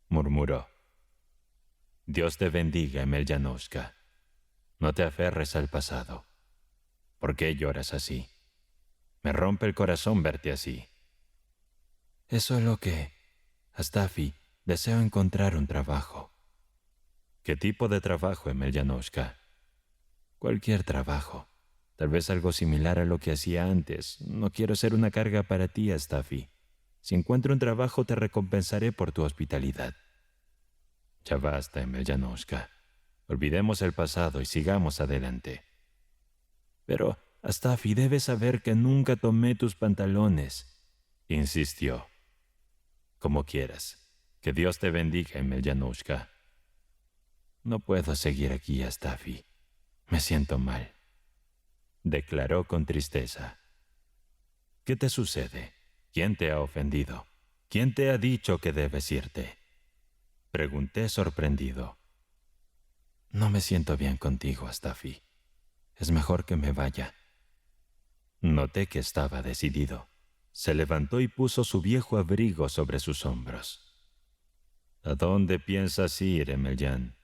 murmuró. «Dios te bendiga, Emelyanushka. No te aferres al pasado. ¿Por qué lloras así? Me rompe el corazón verte así». «Es solo que, Astafi, deseo encontrar un trabajo». «¿Qué tipo de trabajo, Emelyanushka?» «Cualquier trabajo. Tal vez algo similar a lo que hacía antes. No quiero ser una carga para ti, Astafi. Si encuentro un trabajo, te recompensaré por tu hospitalidad». «Ya basta, Emelyanushka. Olvidemos el pasado y sigamos adelante». «Pero, Astafi, debes saber que nunca tomé tus pantalones», insistió. «Como quieras. Que Dios te bendiga, Emelyanushka». «No puedo seguir aquí, Astafi. Me siento mal», declaró con tristeza. «¿Qué te sucede? ¿Quién te ha ofendido? ¿Quién te ha dicho que debes irte?», pregunté sorprendido. «No me siento bien contigo, Astafi. Es mejor que me vaya». Noté que estaba decidido. Se levantó y puso su viejo abrigo sobre sus hombros. «¿A dónde piensas ir, Emelyan?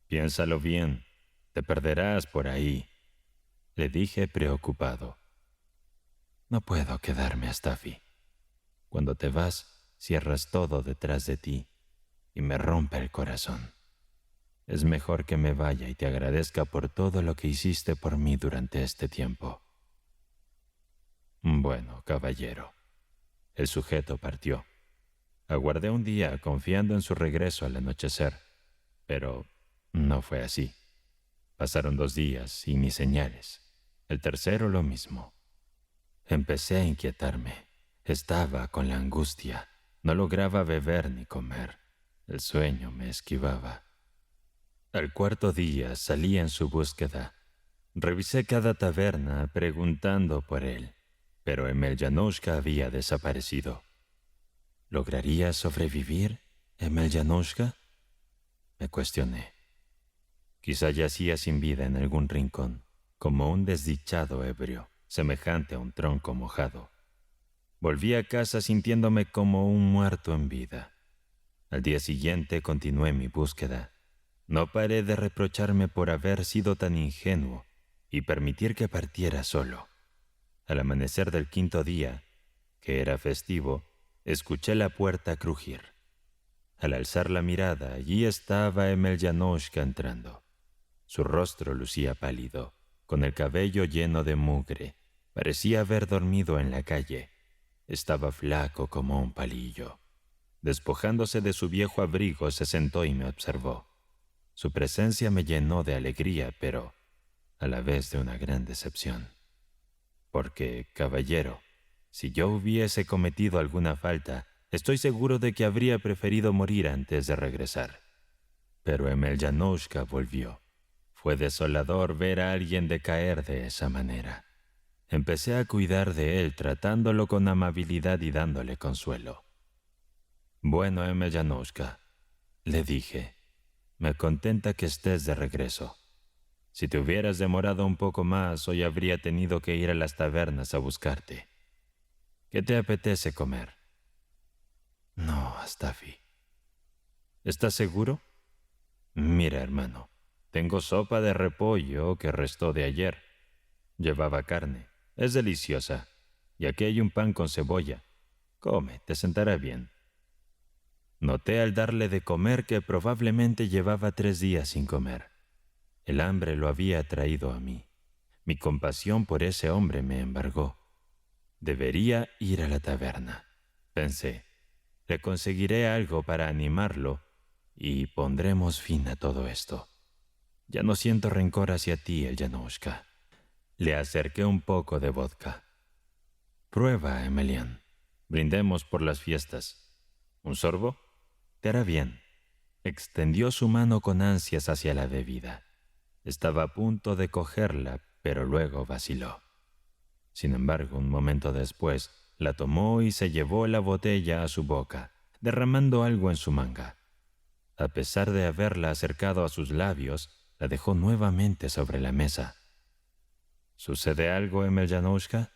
Piénsalo bien. Te perderás por ahí», le dije preocupado. «No puedo quedarme, Astafi. Cuando te vas, cierras todo detrás de ti y me rompe el corazón. Es mejor que me vaya y te agradezca por todo lo que hiciste por mí durante este tiempo». «Bueno, caballero». El sujeto partió. Aguardé un día confiando en su regreso al anochecer, pero no fue así. Pasaron 2 días y ni señales. El tercero lo mismo. Empecé a inquietarme. Estaba con la angustia. No lograba beber ni comer. El sueño me esquivaba. Al 4.º día salí en su búsqueda. Revisé cada taberna preguntando por él, pero Emelyanushka había desaparecido. ¿Lograría sobrevivir, Emelyanushka?, me cuestioné. Quizá yacía sin vida en algún rincón, como un desdichado ebrio, semejante a un tronco mojado. Volví a casa sintiéndome como un muerto en vida. Al día siguiente continué mi búsqueda. No paré de reprocharme por haber sido tan ingenuo y permitir que partiera solo. Al amanecer del 5.º día, que era festivo, escuché la puerta crujir. Al alzar la mirada, allí estaba Emelyanushka entrando. Su rostro lucía pálido, con el cabello lleno de mugre. Parecía haber dormido en la calle. Estaba flaco como un palillo. Despojándose de su viejo abrigo, se sentó y me observó. Su presencia me llenó de alegría, pero a la vez de una gran decepción. Porque, caballero, si yo hubiese cometido alguna falta, estoy seguro de que habría preferido morir antes de regresar. Pero Emelyanushka volvió. Fue desolador ver a alguien decaer de esa manera. Empecé a cuidar de él, tratándolo con amabilidad y dándole consuelo. «Bueno, Emelyanushka», le dije, «me contenta que estés de regreso. Si te hubieras demorado un poco más, hoy habría tenido que ir a las tabernas a buscarte. ¿Qué te apetece comer?». «No, Astafi». «¿Estás seguro?». «Mira, hermano, tengo sopa de repollo que restó de ayer. Llevaba carne. Es deliciosa. Y aquí hay un pan con cebolla. Come, te sentará bien». Noté al darle de comer que probablemente llevaba 3 días sin comer. El hambre lo había traído a mí. Mi compasión por ese hombre me embargó. Debería ir a la taberna, pensé. Le conseguiré algo para animarlo y pondremos fin a todo esto. Ya no siento rencor hacia ti, Emelyanushka. Le acerqué un poco de vodka. «Prueba, Emelian. Brindemos por las fiestas. ¿Un sorbo? Te hará bien». Extendió su mano con ansias hacia la bebida. Estaba a punto de cogerla, pero luego vaciló. Sin embargo, un momento después, la tomó y se llevó la botella a su boca, derramando algo en su manga. A pesar de haberla acercado a sus labios, la dejó nuevamente sobre la mesa. «¿Sucede algo, Emelyanushka?».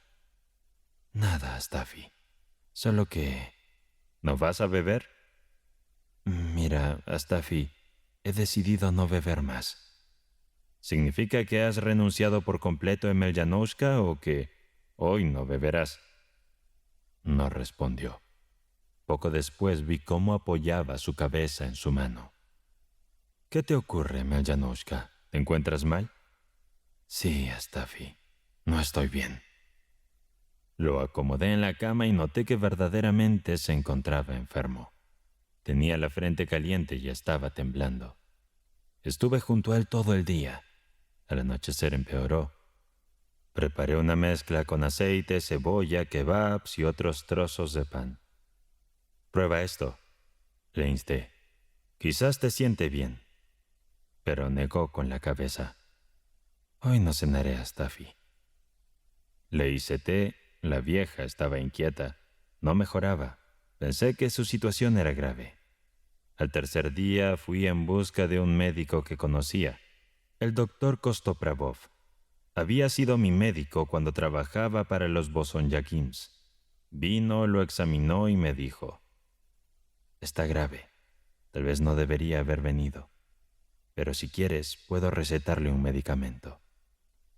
Nada, Astafi. Solo que... ¿No vas a beber? Mira, Astafi, he decidido no beber más. ¿Significa que has renunciado por completo a Meljanoushka o que hoy no beberás? No respondió. Poco después vi cómo apoyaba su cabeza en su mano. ¿Qué te ocurre, Meljanoushka? ¿Te encuentras mal? Sí, Astafi. No estoy bien. Lo acomodé en la cama y noté que verdaderamente se encontraba enfermo. Tenía la frente caliente y estaba temblando. Estuve junto a él todo el día. Al anochecer empeoró. Preparé una mezcla con aceite, cebolla, kebabs y otros trozos de pan. «Prueba esto», le insté. «Quizás te siente bien». Pero negó con la cabeza. Hoy no cenaré, Astafi. Le hice té. La vieja estaba inquieta. No mejoraba. Pensé que su situación era grave. Al tercer día fui en busca de un médico que conocía, el doctor Kostopravov. Había sido mi médico cuando trabajaba para los Bosonyakims. Vino, lo examinó y me dijo: «Está grave. Tal vez no debería haber venido. Pero si quieres, puedo recetarle un medicamento».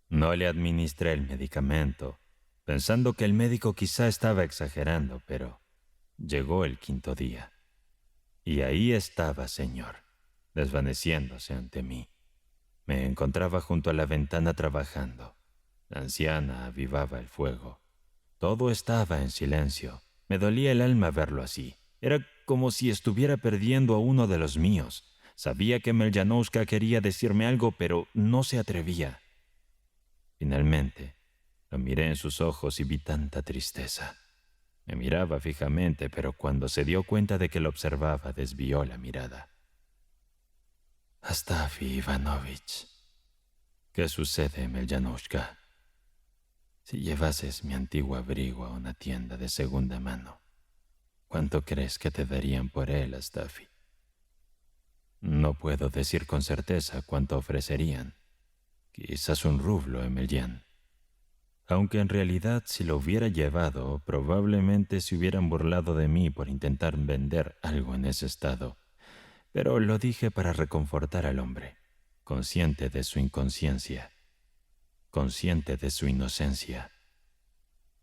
No le administré el medicamento, pensando que el médico quizá estaba exagerando, pero llegó el quinto día. Y ahí estaba, señor, desvaneciéndose ante mí. Me encontraba junto a la ventana trabajando. La anciana avivaba el fuego. Todo estaba en silencio. Me dolía el alma verlo así. Era como si estuviera perdiendo a uno de los míos. Sabía que Meljanoushka quería decirme algo, pero no se atrevía. Finalmente, lo miré en sus ojos y vi tanta tristeza. Me miraba fijamente, pero cuando se dio cuenta de que lo observaba, desvió la mirada. Astafi Ivanovich, «¿Qué sucede, Meljanoushka?» Si llevases mi antiguo abrigo a una tienda de segunda mano, ¿cuánto crees que te darían por él, Astafi? No puedo decir con certeza cuánto ofrecerían. Quizás un rublo, Emelyan. Aunque en realidad si lo hubiera llevado, probablemente se hubieran burlado de mí por intentar vender algo en ese estado. Pero lo dije para reconfortar al hombre, consciente de su inconsciencia, consciente de su inocencia.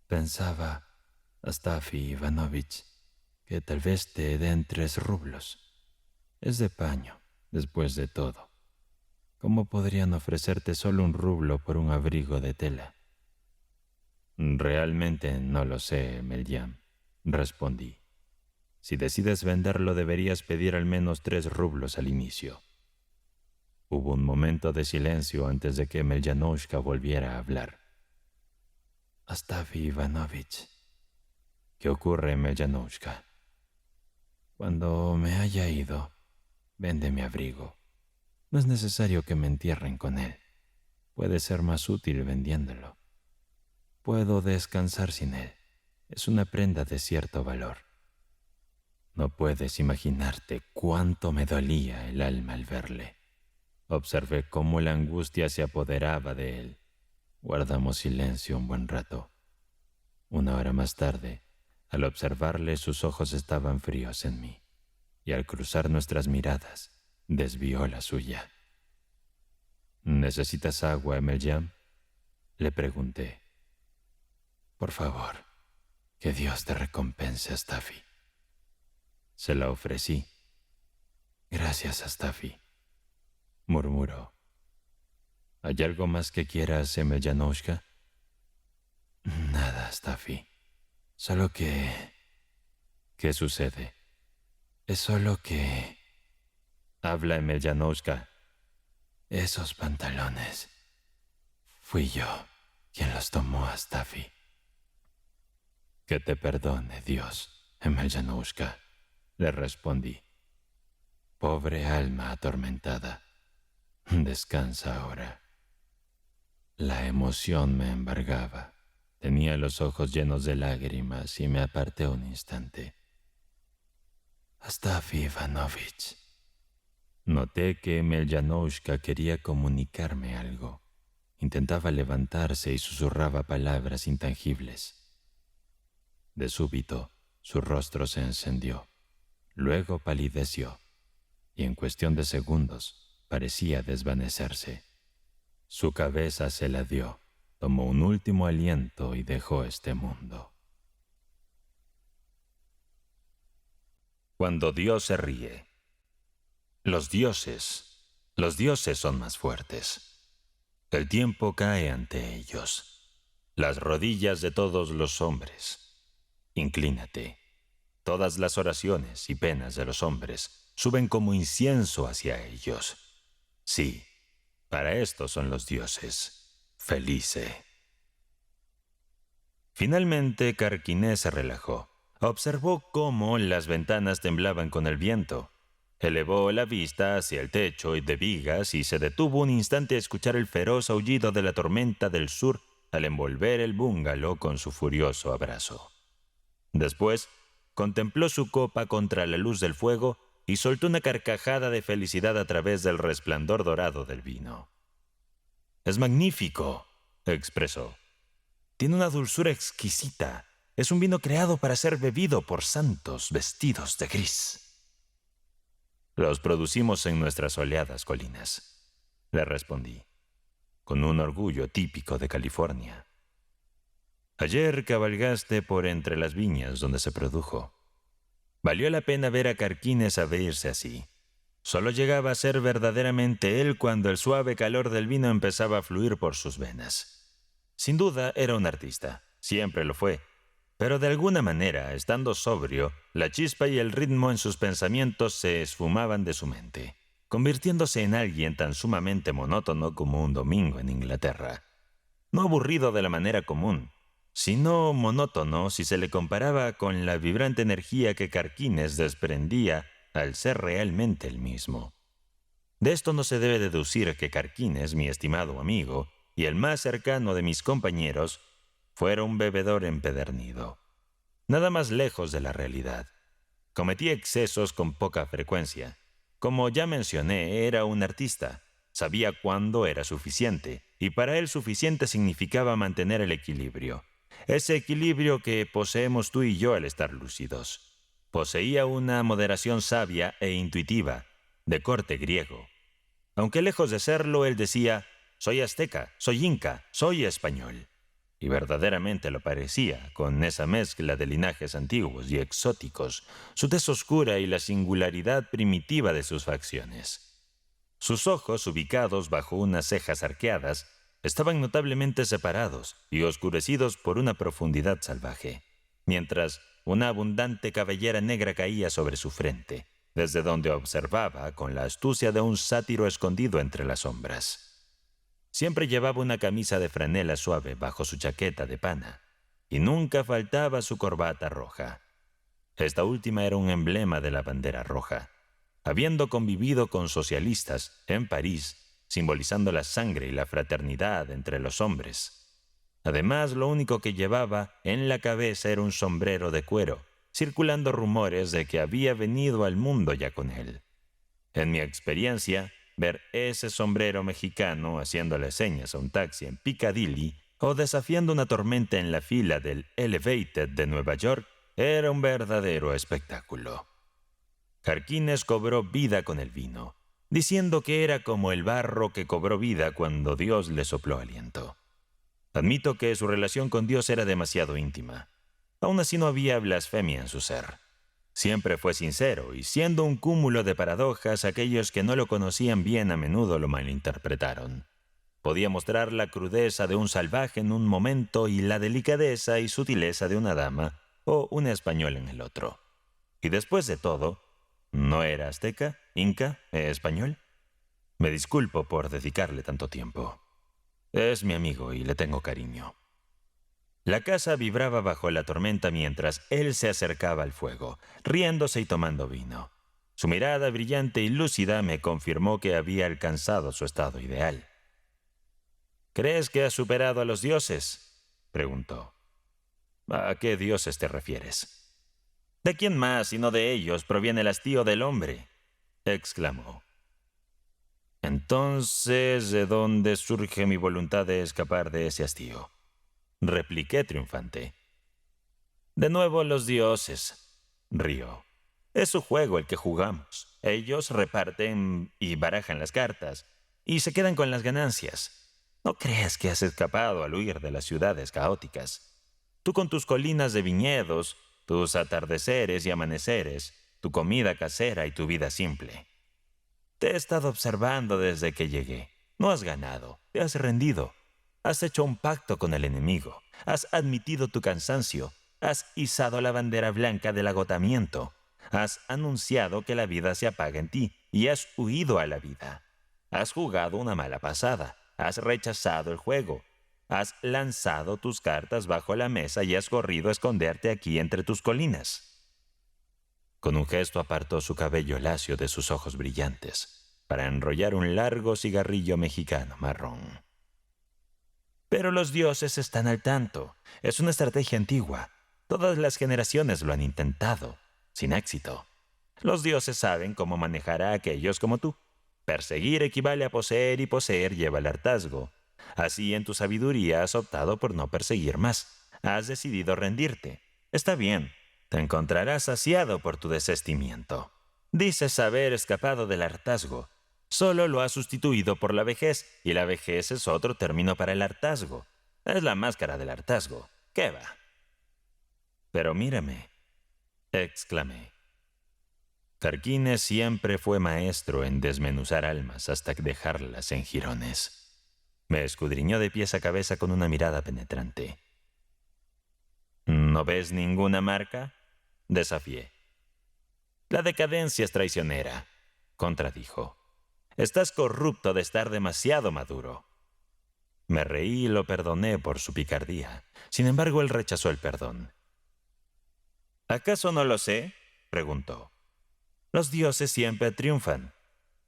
Pensaba, Astafi Ivanovich, que tal vez te den 3 rublos. Es de paño, después de todo. ¿Cómo podrían ofrecerte solo un rublo por un abrigo de tela? Realmente no lo sé, Melyam, respondí. Si decides venderlo, deberías pedir al menos 3 rublos al inicio. Hubo un momento de silencio antes de que Meljanoushka volviera a hablar. Astafi Ivanovich. ¿Qué ocurre, Meljanoushka? Cuando me haya ido, vende mi abrigo. No es necesario que me entierren con él. Puede ser más útil vendiéndolo. Puedo descansar sin él. Es una prenda de cierto valor. No puedes imaginarte cuánto me dolía el alma al verle. Observé cómo la angustia se apoderaba de él. Guardamos silencio un buen rato. 1 hora más tarde, al observarle, sus ojos estaban fríos en mí, y al cruzar nuestras miradas, desvió la suya. ¿Necesitas agua, Emelyan?, le pregunté. Por favor, que Dios te recompense, Astafi. Se la ofrecí. Gracias, Astafi, murmuró. ¿Hay algo más que quieras, Meljanoushka? Nada, Astafi. Solo que... ¿Qué sucede? Es solo que... Habla, Meljanoushka. Esos pantalones. Fui yo quien los tomó, Astafi. Que te perdone, Dios, Meljanoushka, le respondí. Pobre alma atormentada. Descansa ahora. La emoción me embargaba. Tenía los ojos llenos de lágrimas y me aparté un instante. Astafi Ivanovich. Noté que Meljanoushka quería comunicarme algo. Intentaba levantarse y susurraba palabras intangibles. De súbito, su rostro se encendió. Luego palideció, y en cuestión de segundos parecía desvanecerse. Su cabeza se ladeó, tomó un último aliento y dejó este mundo. Cuando Dios se ríe. Los dioses son más fuertes. El tiempo cae ante ellos. Las rodillas de todos los hombres. Inclínate. Todas las oraciones y penas de los hombres suben como incienso hacia ellos. Sí, para esto son los dioses. Felice. Finalmente, Carquinés se relajó. Observó cómo las ventanas temblaban con el viento. Elevó la vista hacia el techo de vigas y se detuvo un instante a escuchar el feroz aullido de la tormenta del sur al envolver el bungalow con su furioso abrazo. Después, contempló su copa contra la luz del fuego y soltó una carcajada de felicidad a través del resplandor dorado del vino. «Es magnífico», expresó. «Tiene una dulzura exquisita. Es un vino creado para ser bebido por santos vestidos de gris». «Los producimos en nuestras soleadas colinas», le respondí, con un orgullo típico de California. «Ayer cabalgaste por entre las viñas donde se produjo. Valió la pena ver a Carquines abrirse así. Solo llegaba a ser verdaderamente él cuando el suave calor del vino empezaba a fluir por sus venas. Sin duda era un artista, siempre lo fue, pero de alguna manera, estando sobrio, la chispa y el ritmo en sus pensamientos se esfumaban de su mente, convirtiéndose en alguien tan sumamente monótono como un domingo en Inglaterra. No aburrido de la manera común, sino monótono si se le comparaba con la vibrante energía que Carquines desprendía al ser realmente el mismo. De esto no se debe deducir que Carquines, mi estimado amigo, y el más cercano de mis compañeros, fuera un bebedor empedernido. Nada más lejos de la realidad. Cometía excesos con poca frecuencia. Como ya mencioné, era un artista. Sabía cuándo era suficiente, y para él suficiente significaba mantener el equilibrio. Ese equilibrio que poseemos tú y yo al estar lúcidos. Poseía una moderación sabia e intuitiva, de corte griego. Aunque lejos de serlo, él decía, «Soy azteca, soy inca, soy español». Y verdaderamente lo parecía, con esa mezcla de linajes antiguos y exóticos, su tez oscura y la singularidad primitiva de sus facciones. Sus ojos, ubicados bajo unas cejas arqueadas, estaban notablemente separados y oscurecidos por una profundidad salvaje, mientras una abundante cabellera negra caía sobre su frente, desde donde observaba con la astucia de un sátiro escondido entre las sombras. Siempre llevaba una camisa de franela suave bajo su chaqueta de pana, y nunca faltaba su corbata roja. Esta última era un emblema de la bandera roja, habiendo convivido con socialistas en París, simbolizando la sangre y la fraternidad entre los hombres. Además, lo único que llevaba en la cabeza era un sombrero de cuero, circulando rumores de que había venido al mundo ya con él. En mi experiencia, ver ese sombrero mexicano haciéndole señas a un taxi en Piccadilly o desafiando una tormenta en la fila del Elevated de Nueva York era un verdadero espectáculo. Carquines cobró vida con el vino, diciendo que era como el barro que cobró vida cuando Dios le sopló aliento. Admito que su relación con Dios era demasiado íntima. Aún así no había blasfemia en su ser. Siempre fue sincero, y siendo un cúmulo de paradojas, aquellos que no lo conocían bien a menudo lo malinterpretaron. Podía mostrar la crudeza de un salvaje en un momento y la delicadeza y sutileza de una dama o un español en el otro. Y después de todo, ¿no era azteca, inca, español? Me disculpo por dedicarle tanto tiempo. Es mi amigo y le tengo cariño. La casa vibraba bajo la tormenta mientras él se acercaba al fuego, riéndose y tomando vino. Su mirada brillante y lúcida me confirmó que había alcanzado su estado ideal. «¿Crees que has superado a los dioses?», preguntó. «¿A qué dioses te refieres?». «¿De quién más, sino de ellos, proviene el hastío del hombre?», exclamó. «Entonces, ¿de dónde surge mi voluntad de escapar de ese hastío?», repliqué triunfante. De nuevo los dioses, rió. Es su juego el que jugamos. Ellos reparten y barajan las cartas, y se quedan con las ganancias. No creas que has escapado al huir de las ciudades caóticas. Tú con tus colinas de viñedos, tus atardeceres y amaneceres, tu comida casera y tu vida simple. Te he estado observando desde que llegué. No has ganado, te has rendido. Has hecho un pacto con el enemigo. Has admitido tu cansancio. Has izado la bandera blanca del agotamiento. Has anunciado que la vida se apaga en ti y has huido a la vida. Has jugado una mala pasada. Has rechazado el juego. Has lanzado tus cartas bajo la mesa y has corrido a esconderte aquí entre tus colinas. Con un gesto apartó su cabello lacio de sus ojos brillantes para enrollar un largo cigarrillo mexicano marrón. Pero los dioses están al tanto. Es una estrategia antigua. Todas las generaciones lo han intentado, sin éxito. Los dioses saben cómo manejar a aquellos como tú. Perseguir equivale a poseer y poseer lleva al hartazgo. Así en tu sabiduría has optado por no perseguir más. Has decidido rendirte. Está bien. Te encontrarás saciado por tu desistimiento. Dices haber escapado del hartazgo. Solo lo has sustituido por la vejez, y la vejez es otro término para el hartazgo. Es la máscara del hartazgo. ¿Qué va? Pero mírame, exclamé. Karkines siempre fue maestro en desmenuzar almas hasta dejarlas en jirones. Me escudriñó de pies a cabeza con una mirada penetrante. ¿No ves ninguna marca?, desafié. La decadencia es traicionera, contradijo. Estás corrupto de estar demasiado maduro. Me reí y lo perdoné por su picardía. Sin embargo, él rechazó el perdón. ¿Acaso no lo sé?, preguntó. Los dioses siempre triunfan.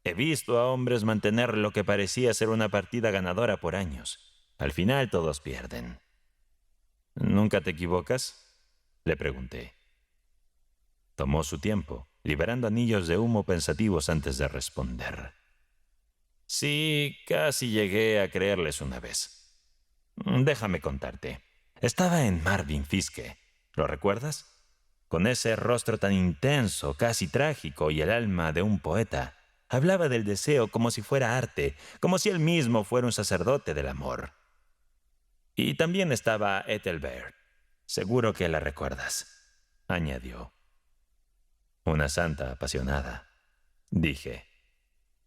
He visto a hombres mantener lo que parecía ser una partida ganadora por años. Al final todos pierden. ¿Nunca te equivocas?, le pregunté. Tomó su tiempo, liberando anillos de humo pensativos antes de responder. Sí, casi llegué a creerles una vez. Déjame contarte. Estaba en Marvin Fiske. ¿Lo recuerdas? Con ese rostro tan intenso, casi trágico, y el alma de un poeta. Hablaba del deseo como si fuera arte, como si él mismo fuera un sacerdote del amor. Y también estaba Ethelbert. Seguro que la recuerdas, añadió. Una santa apasionada, dije.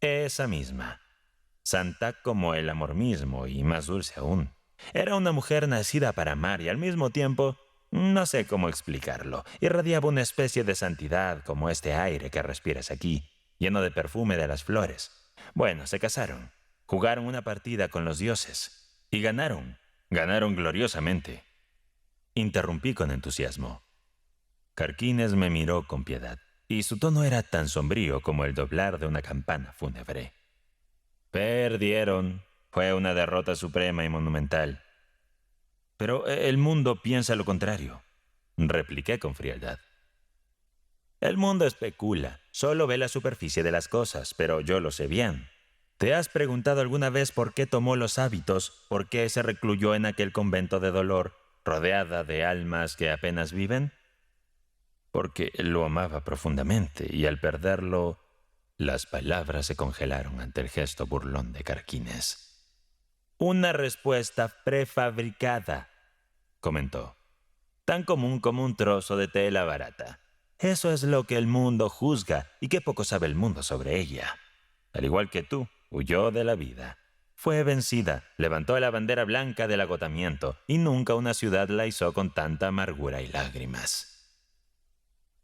Esa misma. Santa como el amor mismo y más dulce aún. Era una mujer nacida para amar y al mismo tiempo, no sé cómo explicarlo, irradiaba una especie de santidad como este aire que respiras aquí, lleno de perfume de las flores. Bueno, se casaron, jugaron una partida con los dioses y ganaron gloriosamente. Interrumpí con entusiasmo. Karkines me miró con piedad y su tono era tan sombrío como el doblar de una campana fúnebre. Perdieron. Fue una derrota suprema y monumental. Pero el mundo piensa lo contrario, repliqué con frialdad. El mundo especula, solo ve la superficie de las cosas, pero yo lo sé bien. ¿Te has preguntado alguna vez por qué tomó los hábitos, por qué se recluyó en aquel convento de dolor, rodeada de almas que apenas viven? Porque lo amaba profundamente y al perderlo, las palabras se congelaron ante el gesto burlón de Karkines. Una respuesta prefabricada, comentó. Tan común como un trozo de tela barata. Eso es lo que el mundo juzga y qué poco sabe el mundo sobre ella. Al igual que tú, huyó de la vida. Fue vencida, levantó la bandera blanca del agotamiento y nunca una ciudad la izó con tanta amargura y lágrimas.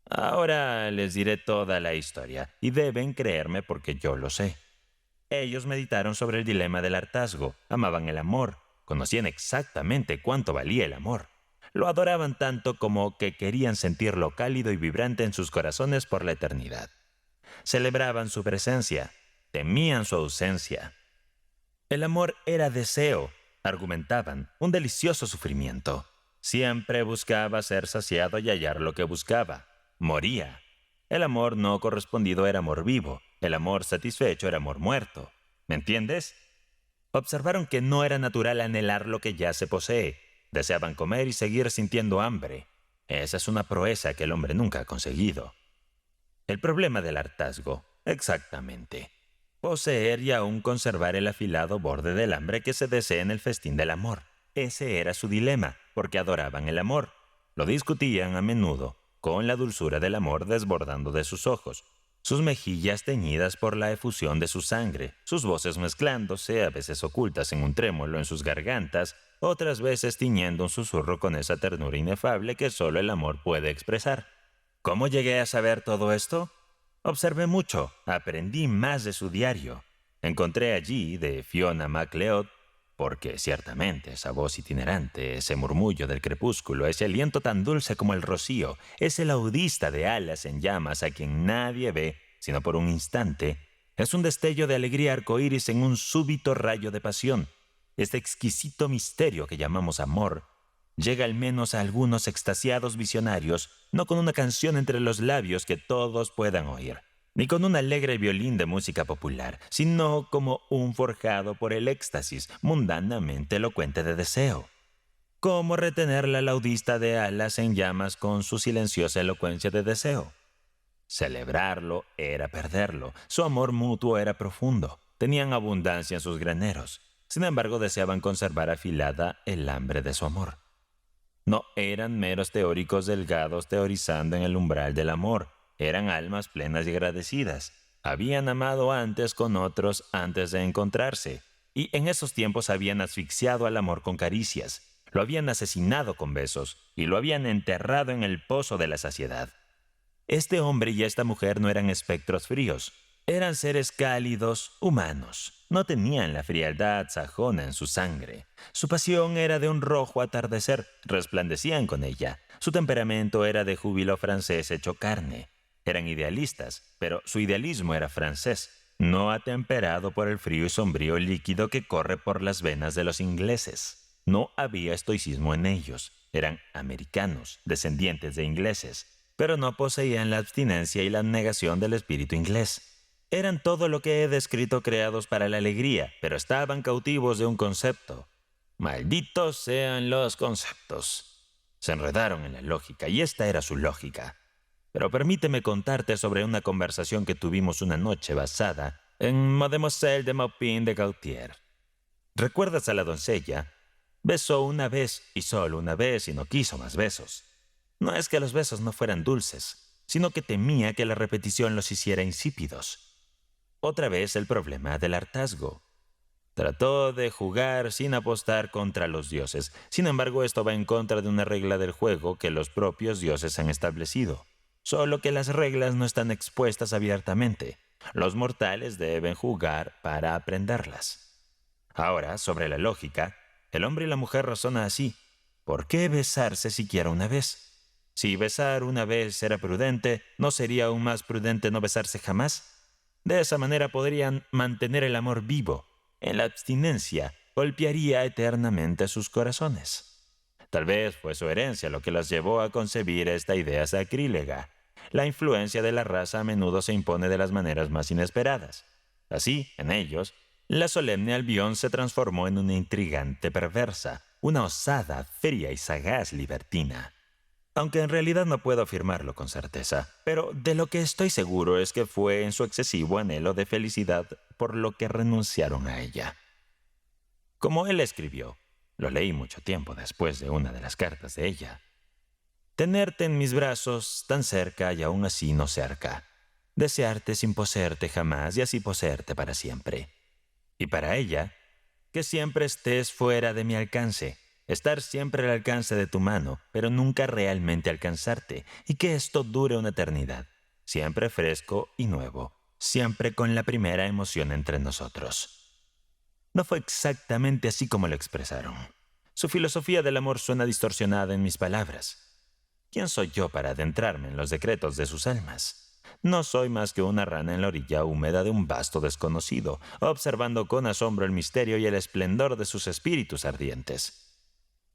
Ahora les diré toda la historia y deben creerme porque yo lo sé. Ellos meditaron sobre el dilema del hartazgo, amaban el amor, conocían exactamente cuánto valía el amor. Lo adoraban tanto como que querían sentirlo cálido y vibrante en sus corazones por la eternidad. Celebraban su presencia, temían su ausencia. El amor era deseo, argumentaban, un delicioso sufrimiento. Siempre buscaba ser saciado y hallar lo que buscaba. Moría. El amor no correspondido era amor vivo. El amor satisfecho era amor muerto. ¿Me entiendes? Observaron que no era natural anhelar lo que ya se posee. Deseaban comer y seguir sintiendo hambre. Esa es una proeza que el hombre nunca ha conseguido. El problema del hartazgo, exactamente. Poseer y aún conservar el afilado borde del hambre que se desea en el festín del amor. Ese era su dilema, porque adoraban el amor. Lo discutían a menudo, con la dulzura del amor desbordando de sus ojos, sus mejillas teñidas por la efusión de su sangre, sus voces mezclándose, a veces ocultas en un trémolo en sus gargantas, otras veces tiñendo un susurro con esa ternura inefable que solo el amor puede expresar. ¿Cómo llegué a saber todo esto? Observé mucho, aprendí más de su diario. Encontré allí de Fiona MacLeod, porque ciertamente esa voz itinerante, ese murmullo del crepúsculo, ese aliento tan dulce como el rocío, ese laudista de alas en llamas a quien nadie ve, sino por un instante, es un destello de alegría arcoíris en un súbito rayo de pasión. Este exquisito misterio que llamamos amor llega al menos a algunos extasiados visionarios, no con una canción entre los labios que todos puedan oír, ni con un alegre violín de música popular, sino como un forjado por el éxtasis mundanamente elocuente de deseo. ¿Cómo retener la laudista de alas en llamas con su silenciosa elocuencia de deseo? Celebrarlo era perderlo. Su amor mutuo era profundo. Tenían abundancia en sus graneros. Sin embargo, deseaban conservar afilada el hambre de su amor. No eran meros teóricos delgados teorizando en el umbral del amor. Eran almas plenas y agradecidas. Habían amado antes con otros antes de encontrarse. Y en esos tiempos habían asfixiado al amor con caricias. Lo habían asesinado con besos. Y lo habían enterrado en el pozo de la saciedad. Este hombre y esta mujer no eran espectros fríos. Eran seres cálidos, humanos. No tenían la frialdad sajona en su sangre. Su pasión era de un rojo atardecer, resplandecían con ella. Su temperamento era de júbilo francés hecho carne. Eran idealistas, pero su idealismo era francés, no atemperado por el frío y sombrío líquido que corre por las venas de los ingleses. No había estoicismo en ellos. Eran americanos, descendientes de ingleses, pero no poseían la abstinencia y la negación del espíritu inglés. Eran todo lo que he descrito creados para la alegría, pero estaban cautivos de un concepto. Malditos sean los conceptos. Se enredaron en la lógica, y esta era su lógica. Pero permíteme contarte sobre una conversación que tuvimos una noche basada en Mademoiselle de Maupin de Gautier. ¿Recuerdas a la doncella? Besó una vez, y solo una vez, y no quiso más besos. No es que los besos no fueran dulces, sino que temía que la repetición los hiciera insípidos. Otra vez el problema del hartazgo. Trató de jugar sin apostar contra los dioses. Sin embargo, esto va en contra de una regla del juego que los propios dioses han establecido. Solo que las reglas no están expuestas abiertamente. Los mortales deben jugar para aprenderlas. Ahora, sobre la lógica, el hombre y la mujer razonan así. ¿Por qué besarse siquiera una vez? Si besar una vez era prudente, ¿no sería aún más prudente no besarse jamás? De esa manera podrían mantener el amor vivo. En la abstinencia golpearía eternamente sus corazones. Tal vez fue su herencia lo que las llevó a concebir esta idea sacrílega. La influencia de la raza a menudo se impone de las maneras más inesperadas. Así, en ellos, la solemne Albión se transformó en una intrigante perversa, una osada, fría y sagaz libertina. Aunque en realidad no puedo afirmarlo con certeza, pero de lo que estoy seguro es que fue en su excesivo anhelo de felicidad por lo que renunciaron a ella. Como él escribió, lo leí mucho tiempo después de una de las cartas de ella. Tenerte en mis brazos tan cerca y aún así no cerca. Desearte sin poseerte jamás y así poseerte para siempre. Y para ella, que siempre estés fuera de mi alcance. Estar siempre al alcance de tu mano, pero nunca realmente alcanzarte, y que esto dure una eternidad, siempre fresco y nuevo, siempre con la primera emoción entre nosotros. No fue exactamente así como lo expresaron. Su filosofía del amor suena distorsionada en mis palabras. ¿Quién soy yo para adentrarme en los decretos de sus almas? No soy más que una rana en la orilla húmeda de un vasto desconocido, observando con asombro el misterio y el esplendor de sus espíritus ardientes.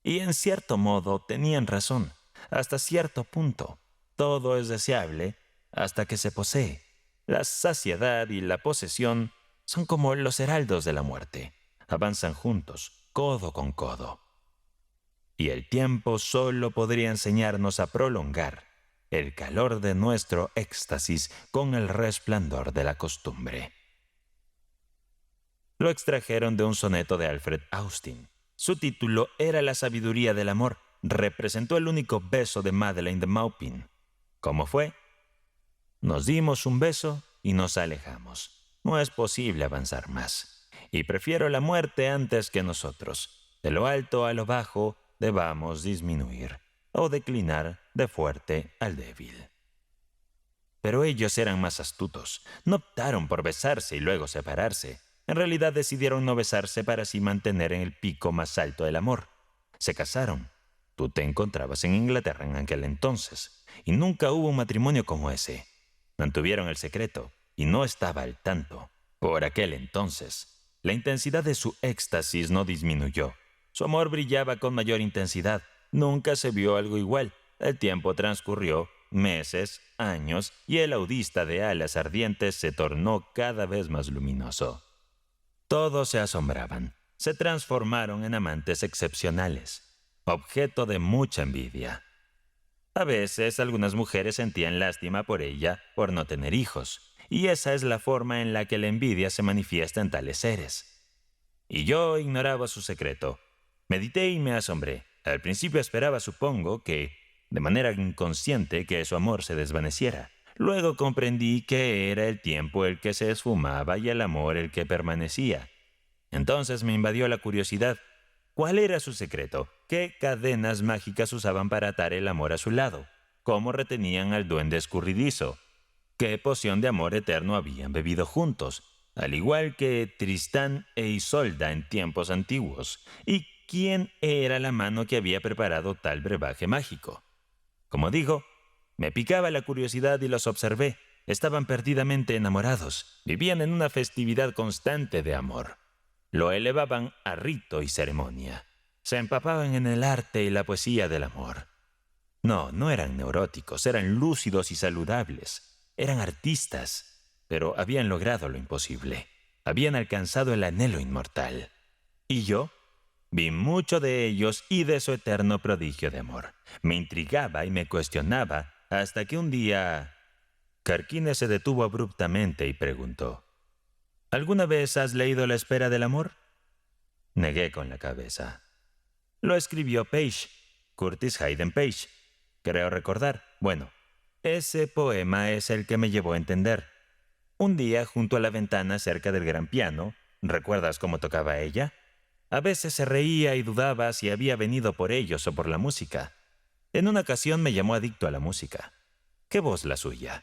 Y en cierto modo tenían razón, hasta cierto punto. Todo es deseable hasta que se posee. La saciedad y la posesión son como los heraldos de la muerte. Avanzan juntos, codo con codo. y el tiempo solo podría enseñarnos a prolongar el calor de nuestro éxtasis con el resplandor de la costumbre. Lo extrajeron de un soneto de Alfred Austin. Su título era La sabiduría del amor. Representó el único beso de Madeleine de Maupin. ¿Cómo fue? Nos dimos un beso y nos alejamos. No es posible avanzar más. Y prefiero la muerte antes que nosotros. De lo alto a lo bajo debamos disminuir o declinar de fuerte al débil. Pero ellos eran más astutos. No optaron por besarse y luego separarse. En realidad decidieron no besarse para así mantener en el pico más alto del amor. Se casaron. Tú te encontrabas en Inglaterra en aquel entonces, y nunca hubo un matrimonio como ese. Mantuvieron el secreto, y no estaba al tanto. Por aquel entonces, la intensidad de su éxtasis no disminuyó. Su amor brillaba con mayor intensidad. Nunca se vio algo igual. El tiempo transcurrió, meses, años, y el audista de alas ardientes se tornó cada vez más luminoso. Todos se asombraban. Se transformaron en amantes excepcionales, objeto de mucha envidia. A veces algunas mujeres sentían lástima por ella por no tener hijos, y esa es la forma en la que la envidia se manifiesta en tales seres. Y yo ignoraba su secreto. Medité y me asombré. Al principio esperaba, supongo, que, de manera inconsciente, que su amor se desvaneciera. Luego comprendí que era el tiempo el que se esfumaba y el amor el que permanecía. Entonces me invadió la curiosidad. ¿Cuál era su secreto? ¿Qué cadenas mágicas usaban para atar el amor a su lado? ¿Cómo retenían al duende escurridizo? ¿Qué poción de amor eterno habían bebido juntos? Al igual que Tristán e Isolda en tiempos antiguos. ¿Y quién era la mano que había preparado tal brebaje mágico? Como digo, me picaba la curiosidad y los observé. Estaban perdidamente enamorados. Vivían en una festividad constante de amor. Lo elevaban a rito y ceremonia. Se empapaban en el arte y la poesía del amor. No eran neuróticos, eran lúcidos y saludables. Eran artistas, pero habían logrado lo imposible. Habían alcanzado el anhelo inmortal. ¿Y yo? Vi mucho de ellos y de su eterno prodigio de amor. Me intrigaba y me cuestionaba hasta que un día Carquines se detuvo abruptamente y preguntó: ¿Alguna vez has leído La espera del amor? Negué con la cabeza. Lo escribió Page, Curtis Hayden Page. Creo recordar. Bueno, ese poema es el que me llevó a entender. Un día, junto a la ventana cerca del gran piano, ¿recuerdas cómo tocaba ella? A veces se reía y dudaba si había venido por ellos o por la música. En una ocasión me llamó adicto a la música. ¿Qué voz la suya?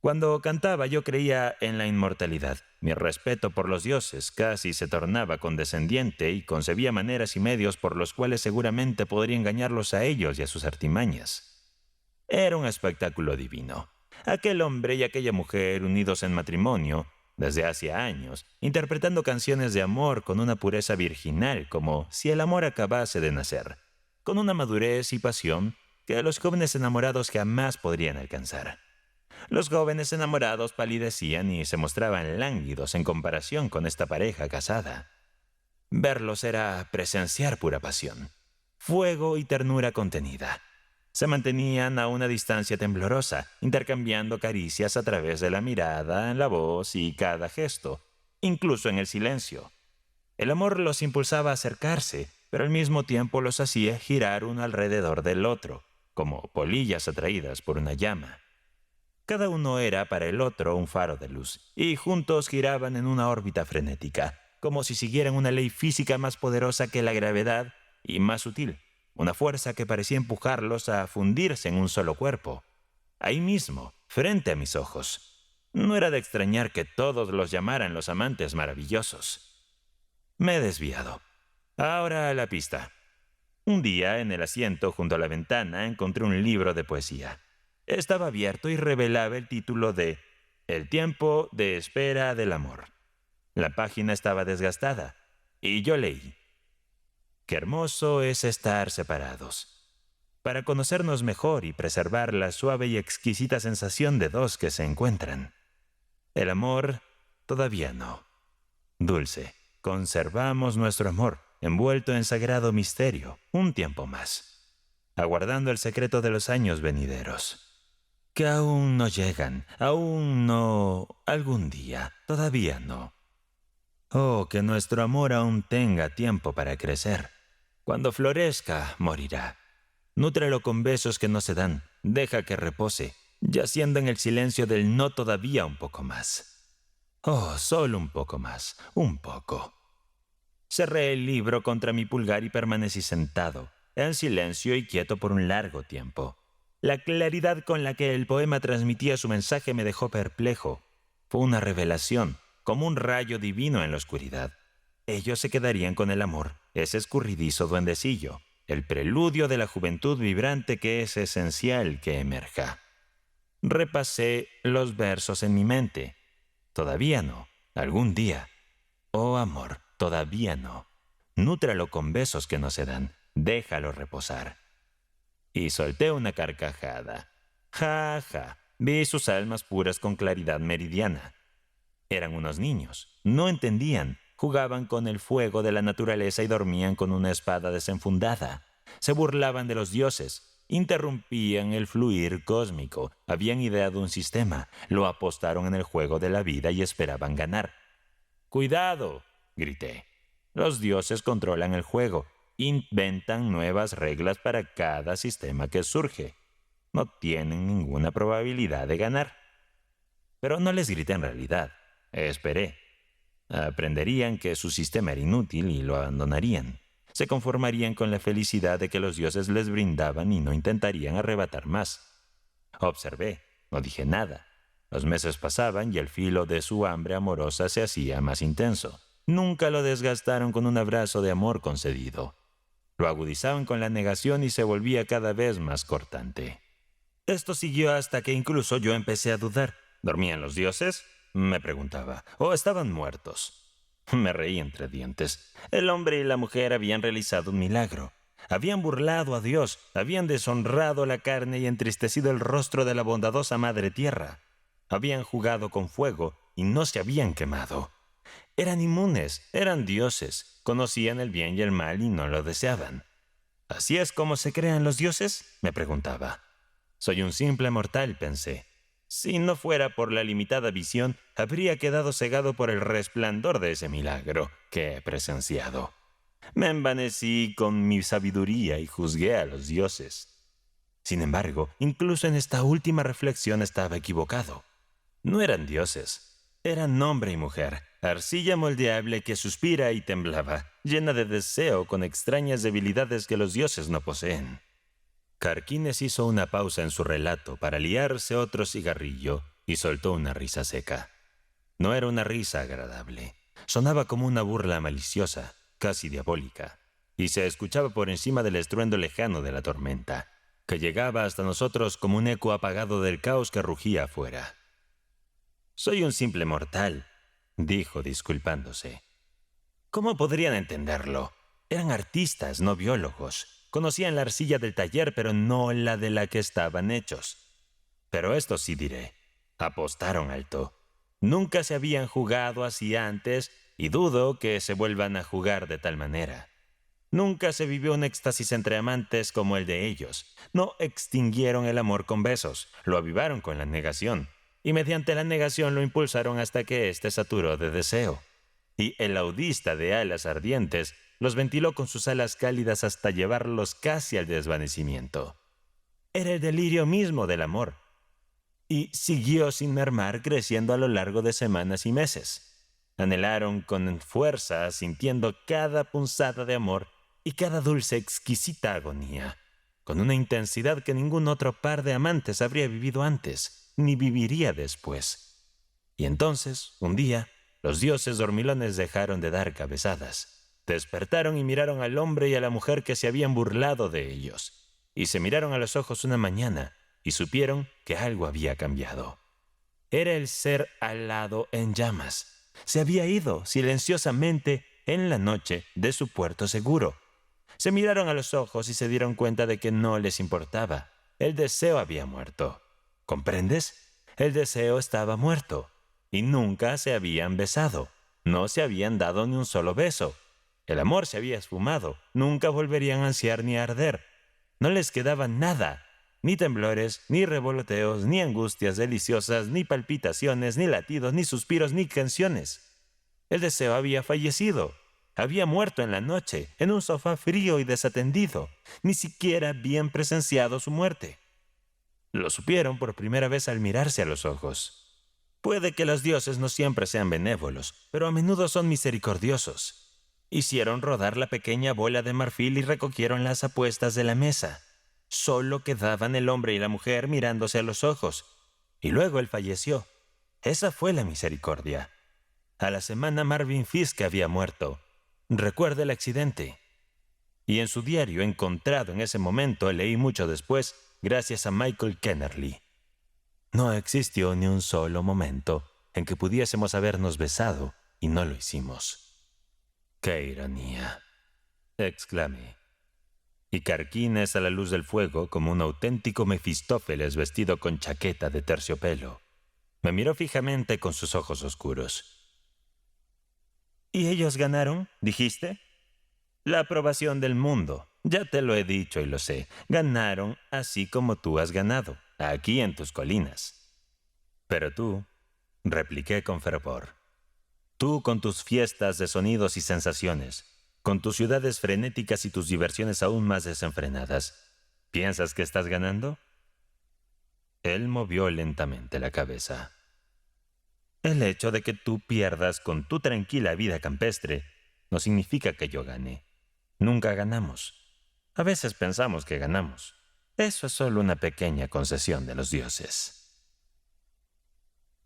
Cuando cantaba yo creía en la inmortalidad. Mi respeto por los dioses casi se tornaba condescendiente y concebía maneras y medios por los cuales seguramente podría engañarlos a ellos y a sus artimañas. Era un espectáculo divino. Aquel hombre y aquella mujer unidos en matrimonio, desde hacía años, interpretando canciones de amor con una pureza virginal como si el amor acabase de nacer, con una madurez y pasión que los jóvenes enamorados jamás podrían alcanzar. Los jóvenes enamorados palidecían y se mostraban lánguidos en comparación con esta pareja casada. Verlos era presenciar pura pasión, fuego y ternura contenida. Se mantenían a una distancia temblorosa, intercambiando caricias a través de la mirada, la voz y cada gesto, incluso en el silencio. El amor los impulsaba a acercarse, pero al mismo tiempo los hacía girar uno alrededor del otro, como polillas atraídas por una llama. Cada uno era para el otro un faro de luz, y juntos giraban en una órbita frenética, como si siguieran una ley física más poderosa que la gravedad y más sutil, una fuerza que parecía empujarlos a fundirse en un solo cuerpo. Ahí mismo, frente a mis ojos. No era de extrañar que todos los llamaran los amantes maravillosos. Me he desviado. Ahora a la pista. Un día, en el asiento junto a la ventana, encontré un libro de poesía. Estaba abierto y revelaba el título de El tiempo de espera del amor. La página estaba desgastada, y yo leí: Qué hermoso es estar separados, para conocernos mejor y preservar la suave y exquisita sensación de dos que se encuentran. El amor, todavía no. Dulce, conservamos nuestro amor, envuelto en sagrado misterio, un tiempo más, aguardando el secreto de los años venideros, que aún no llegan, aún no, algún día, todavía no. Oh, que nuestro amor aún tenga tiempo para crecer. Cuando florezca, morirá. Nútrelo con besos que no se dan, deja que repose, yaciendo en el silencio del no todavía un poco más. Oh, solo un poco más, un poco. Cerré el libro contra mi pulgar y permanecí sentado, en silencio y quieto por un largo tiempo. La claridad con la que el poema transmitía su mensaje me dejó perplejo. Fue una revelación, como un rayo divino en la oscuridad. Ellos se quedarían con el amor, ese escurridizo duendecillo, el preludio de la juventud vibrante que es esencial que emerja. Repasé los versos en mi mente. Todavía no, algún día. Oh amor, todavía no. Nútralo con besos que no se dan, déjalo reposar. Y solté una carcajada. Ja, ja, vi sus almas puras con claridad meridiana. Eran unos niños, no entendían, jugaban con el fuego de la naturaleza y dormían con una espada desenfundada. Se burlaban de los dioses, interrumpían el fluir cósmico, habían ideado un sistema, lo apostaron en el juego de la vida y esperaban ganar. ¡Cuidado!, grité. Los dioses controlan el juego, inventan nuevas reglas para cada sistema que surge. No tienen ninguna probabilidad de ganar. Pero no les grité en realidad. Esperé. Aprenderían que su sistema era inútil y lo abandonarían. Se conformarían con la felicidad de que los dioses les brindaban y no intentarían arrebatar más. Observé, no dije nada. Los meses pasaban y el filo de su hambre amorosa se hacía más intenso. Nunca lo desgastaron con un abrazo de amor concedido. Lo agudizaban con la negación y se volvía cada vez más cortante. Esto siguió hasta que incluso yo empecé a dudar. ¿Dormían los dioses?, me preguntaba. ¿O estaban muertos? Me reí entre dientes. El hombre y la mujer habían realizado un milagro. Habían burlado a Dios, habían deshonrado la carne y entristecido el rostro de la bondadosa Madre Tierra. Habían jugado con fuego y no se habían quemado. Eran inmunes, eran dioses, conocían el bien y el mal y no lo deseaban. ¿Así es como se crean los dioses?, me preguntaba. Soy un simple mortal, pensé. Si no fuera por la limitada visión, habría quedado cegado por el resplandor de ese milagro que he presenciado. Me envanecí con mi sabiduría y juzgué a los dioses. Sin embargo, incluso en esta última reflexión estaba equivocado. No eran dioses, eran hombre y mujer, arcilla moldeable que suspira y temblaba, llena de deseo con extrañas debilidades que los dioses no poseen. Carquines hizo una pausa en su relato para liarse otro cigarrillo y soltó una risa seca. No era una risa agradable. Sonaba como una burla maliciosa, casi diabólica, y se escuchaba por encima del estruendo lejano de la tormenta, que llegaba hasta nosotros como un eco apagado del caos que rugía afuera. «Soy un simple mortal», dijo disculpándose. ¿Cómo podrían entenderlo? Eran artistas, no biólogos. Conocían la arcilla del taller, pero no la de la que estaban hechos. Pero esto sí diré. Apostaron alto. Nunca se habían jugado así antes y dudo que se vuelvan a jugar de tal manera. Nunca se vivió un éxtasis entre amantes como el de ellos. No extinguieron el amor con besos, lo avivaron con la negación. Y mediante la negación lo impulsaron hasta que éste saturó de deseo. Y el audista de alas ardientes los ventiló con sus alas cálidas hasta llevarlos casi al desvanecimiento. Era el delirio mismo del amor. Y siguió sin mermar, creciendo a lo largo de semanas y meses. Anhelaron con fuerza, sintiendo cada punzada de amor y cada dulce, exquisita agonía, con una intensidad que ningún otro par de amantes habría vivido antes, ni viviría después. Y entonces, un día, los dioses dormilones dejaron de dar cabezadas. Despertaron y miraron al hombre y a la mujer que se habían burlado de ellos. Y se miraron a los ojos una mañana y supieron que algo había cambiado. Era el ser alado en llamas. Se había ido silenciosamente en la noche de su puerto seguro. Se miraron a los ojos y se dieron cuenta de que no les importaba. El deseo había muerto. ¿Comprendes? El deseo estaba muerto. Y nunca se habían besado. No se habían dado ni un solo beso. El amor se había esfumado. Nunca volverían a ansiar ni a arder. No les quedaba nada. Ni temblores, ni revoloteos, ni angustias deliciosas, ni palpitaciones, ni latidos, ni suspiros, ni canciones. El deseo había fallecido. Había muerto en la noche, en un sofá frío y desatendido. Ni siquiera habían presenciado su muerte. Lo supieron por primera vez al mirarse a los ojos. Puede que los dioses no siempre sean benévolos, pero a menudo son misericordiosos. Hicieron rodar la pequeña bola de marfil y recogieron las apuestas de la mesa. Solo quedaban el hombre y la mujer mirándose a los ojos. Y luego él falleció. Esa fue la misericordia. A la semana Marvin Fisk había muerto. Recuerda el accidente. Y en su diario, encontrado en ese momento, leí mucho después, gracias a Michael Kennerly. No existió ni un solo momento en que pudiésemos habernos besado y no lo hicimos. ¡Qué ironía!, exclamé. Y Carquines a la luz del fuego como un auténtico Mefistófeles vestido con chaqueta de terciopelo. Me miró fijamente con sus ojos oscuros. ¿Y ellos ganaron, dijiste? La aprobación del mundo. Ya te lo he dicho y lo sé. Ganaron así como tú has ganado, aquí en tus colinas. Pero tú, repliqué con fervor, tú con tus fiestas de sonidos y sensaciones, con tus ciudades frenéticas y tus diversiones aún más desenfrenadas, ¿piensas que estás ganando? Él movió lentamente la cabeza. El hecho de que tú pierdas con tu tranquila vida campestre no significa que yo gane. Nunca ganamos. A veces pensamos que ganamos. Eso es solo una pequeña concesión de los dioses.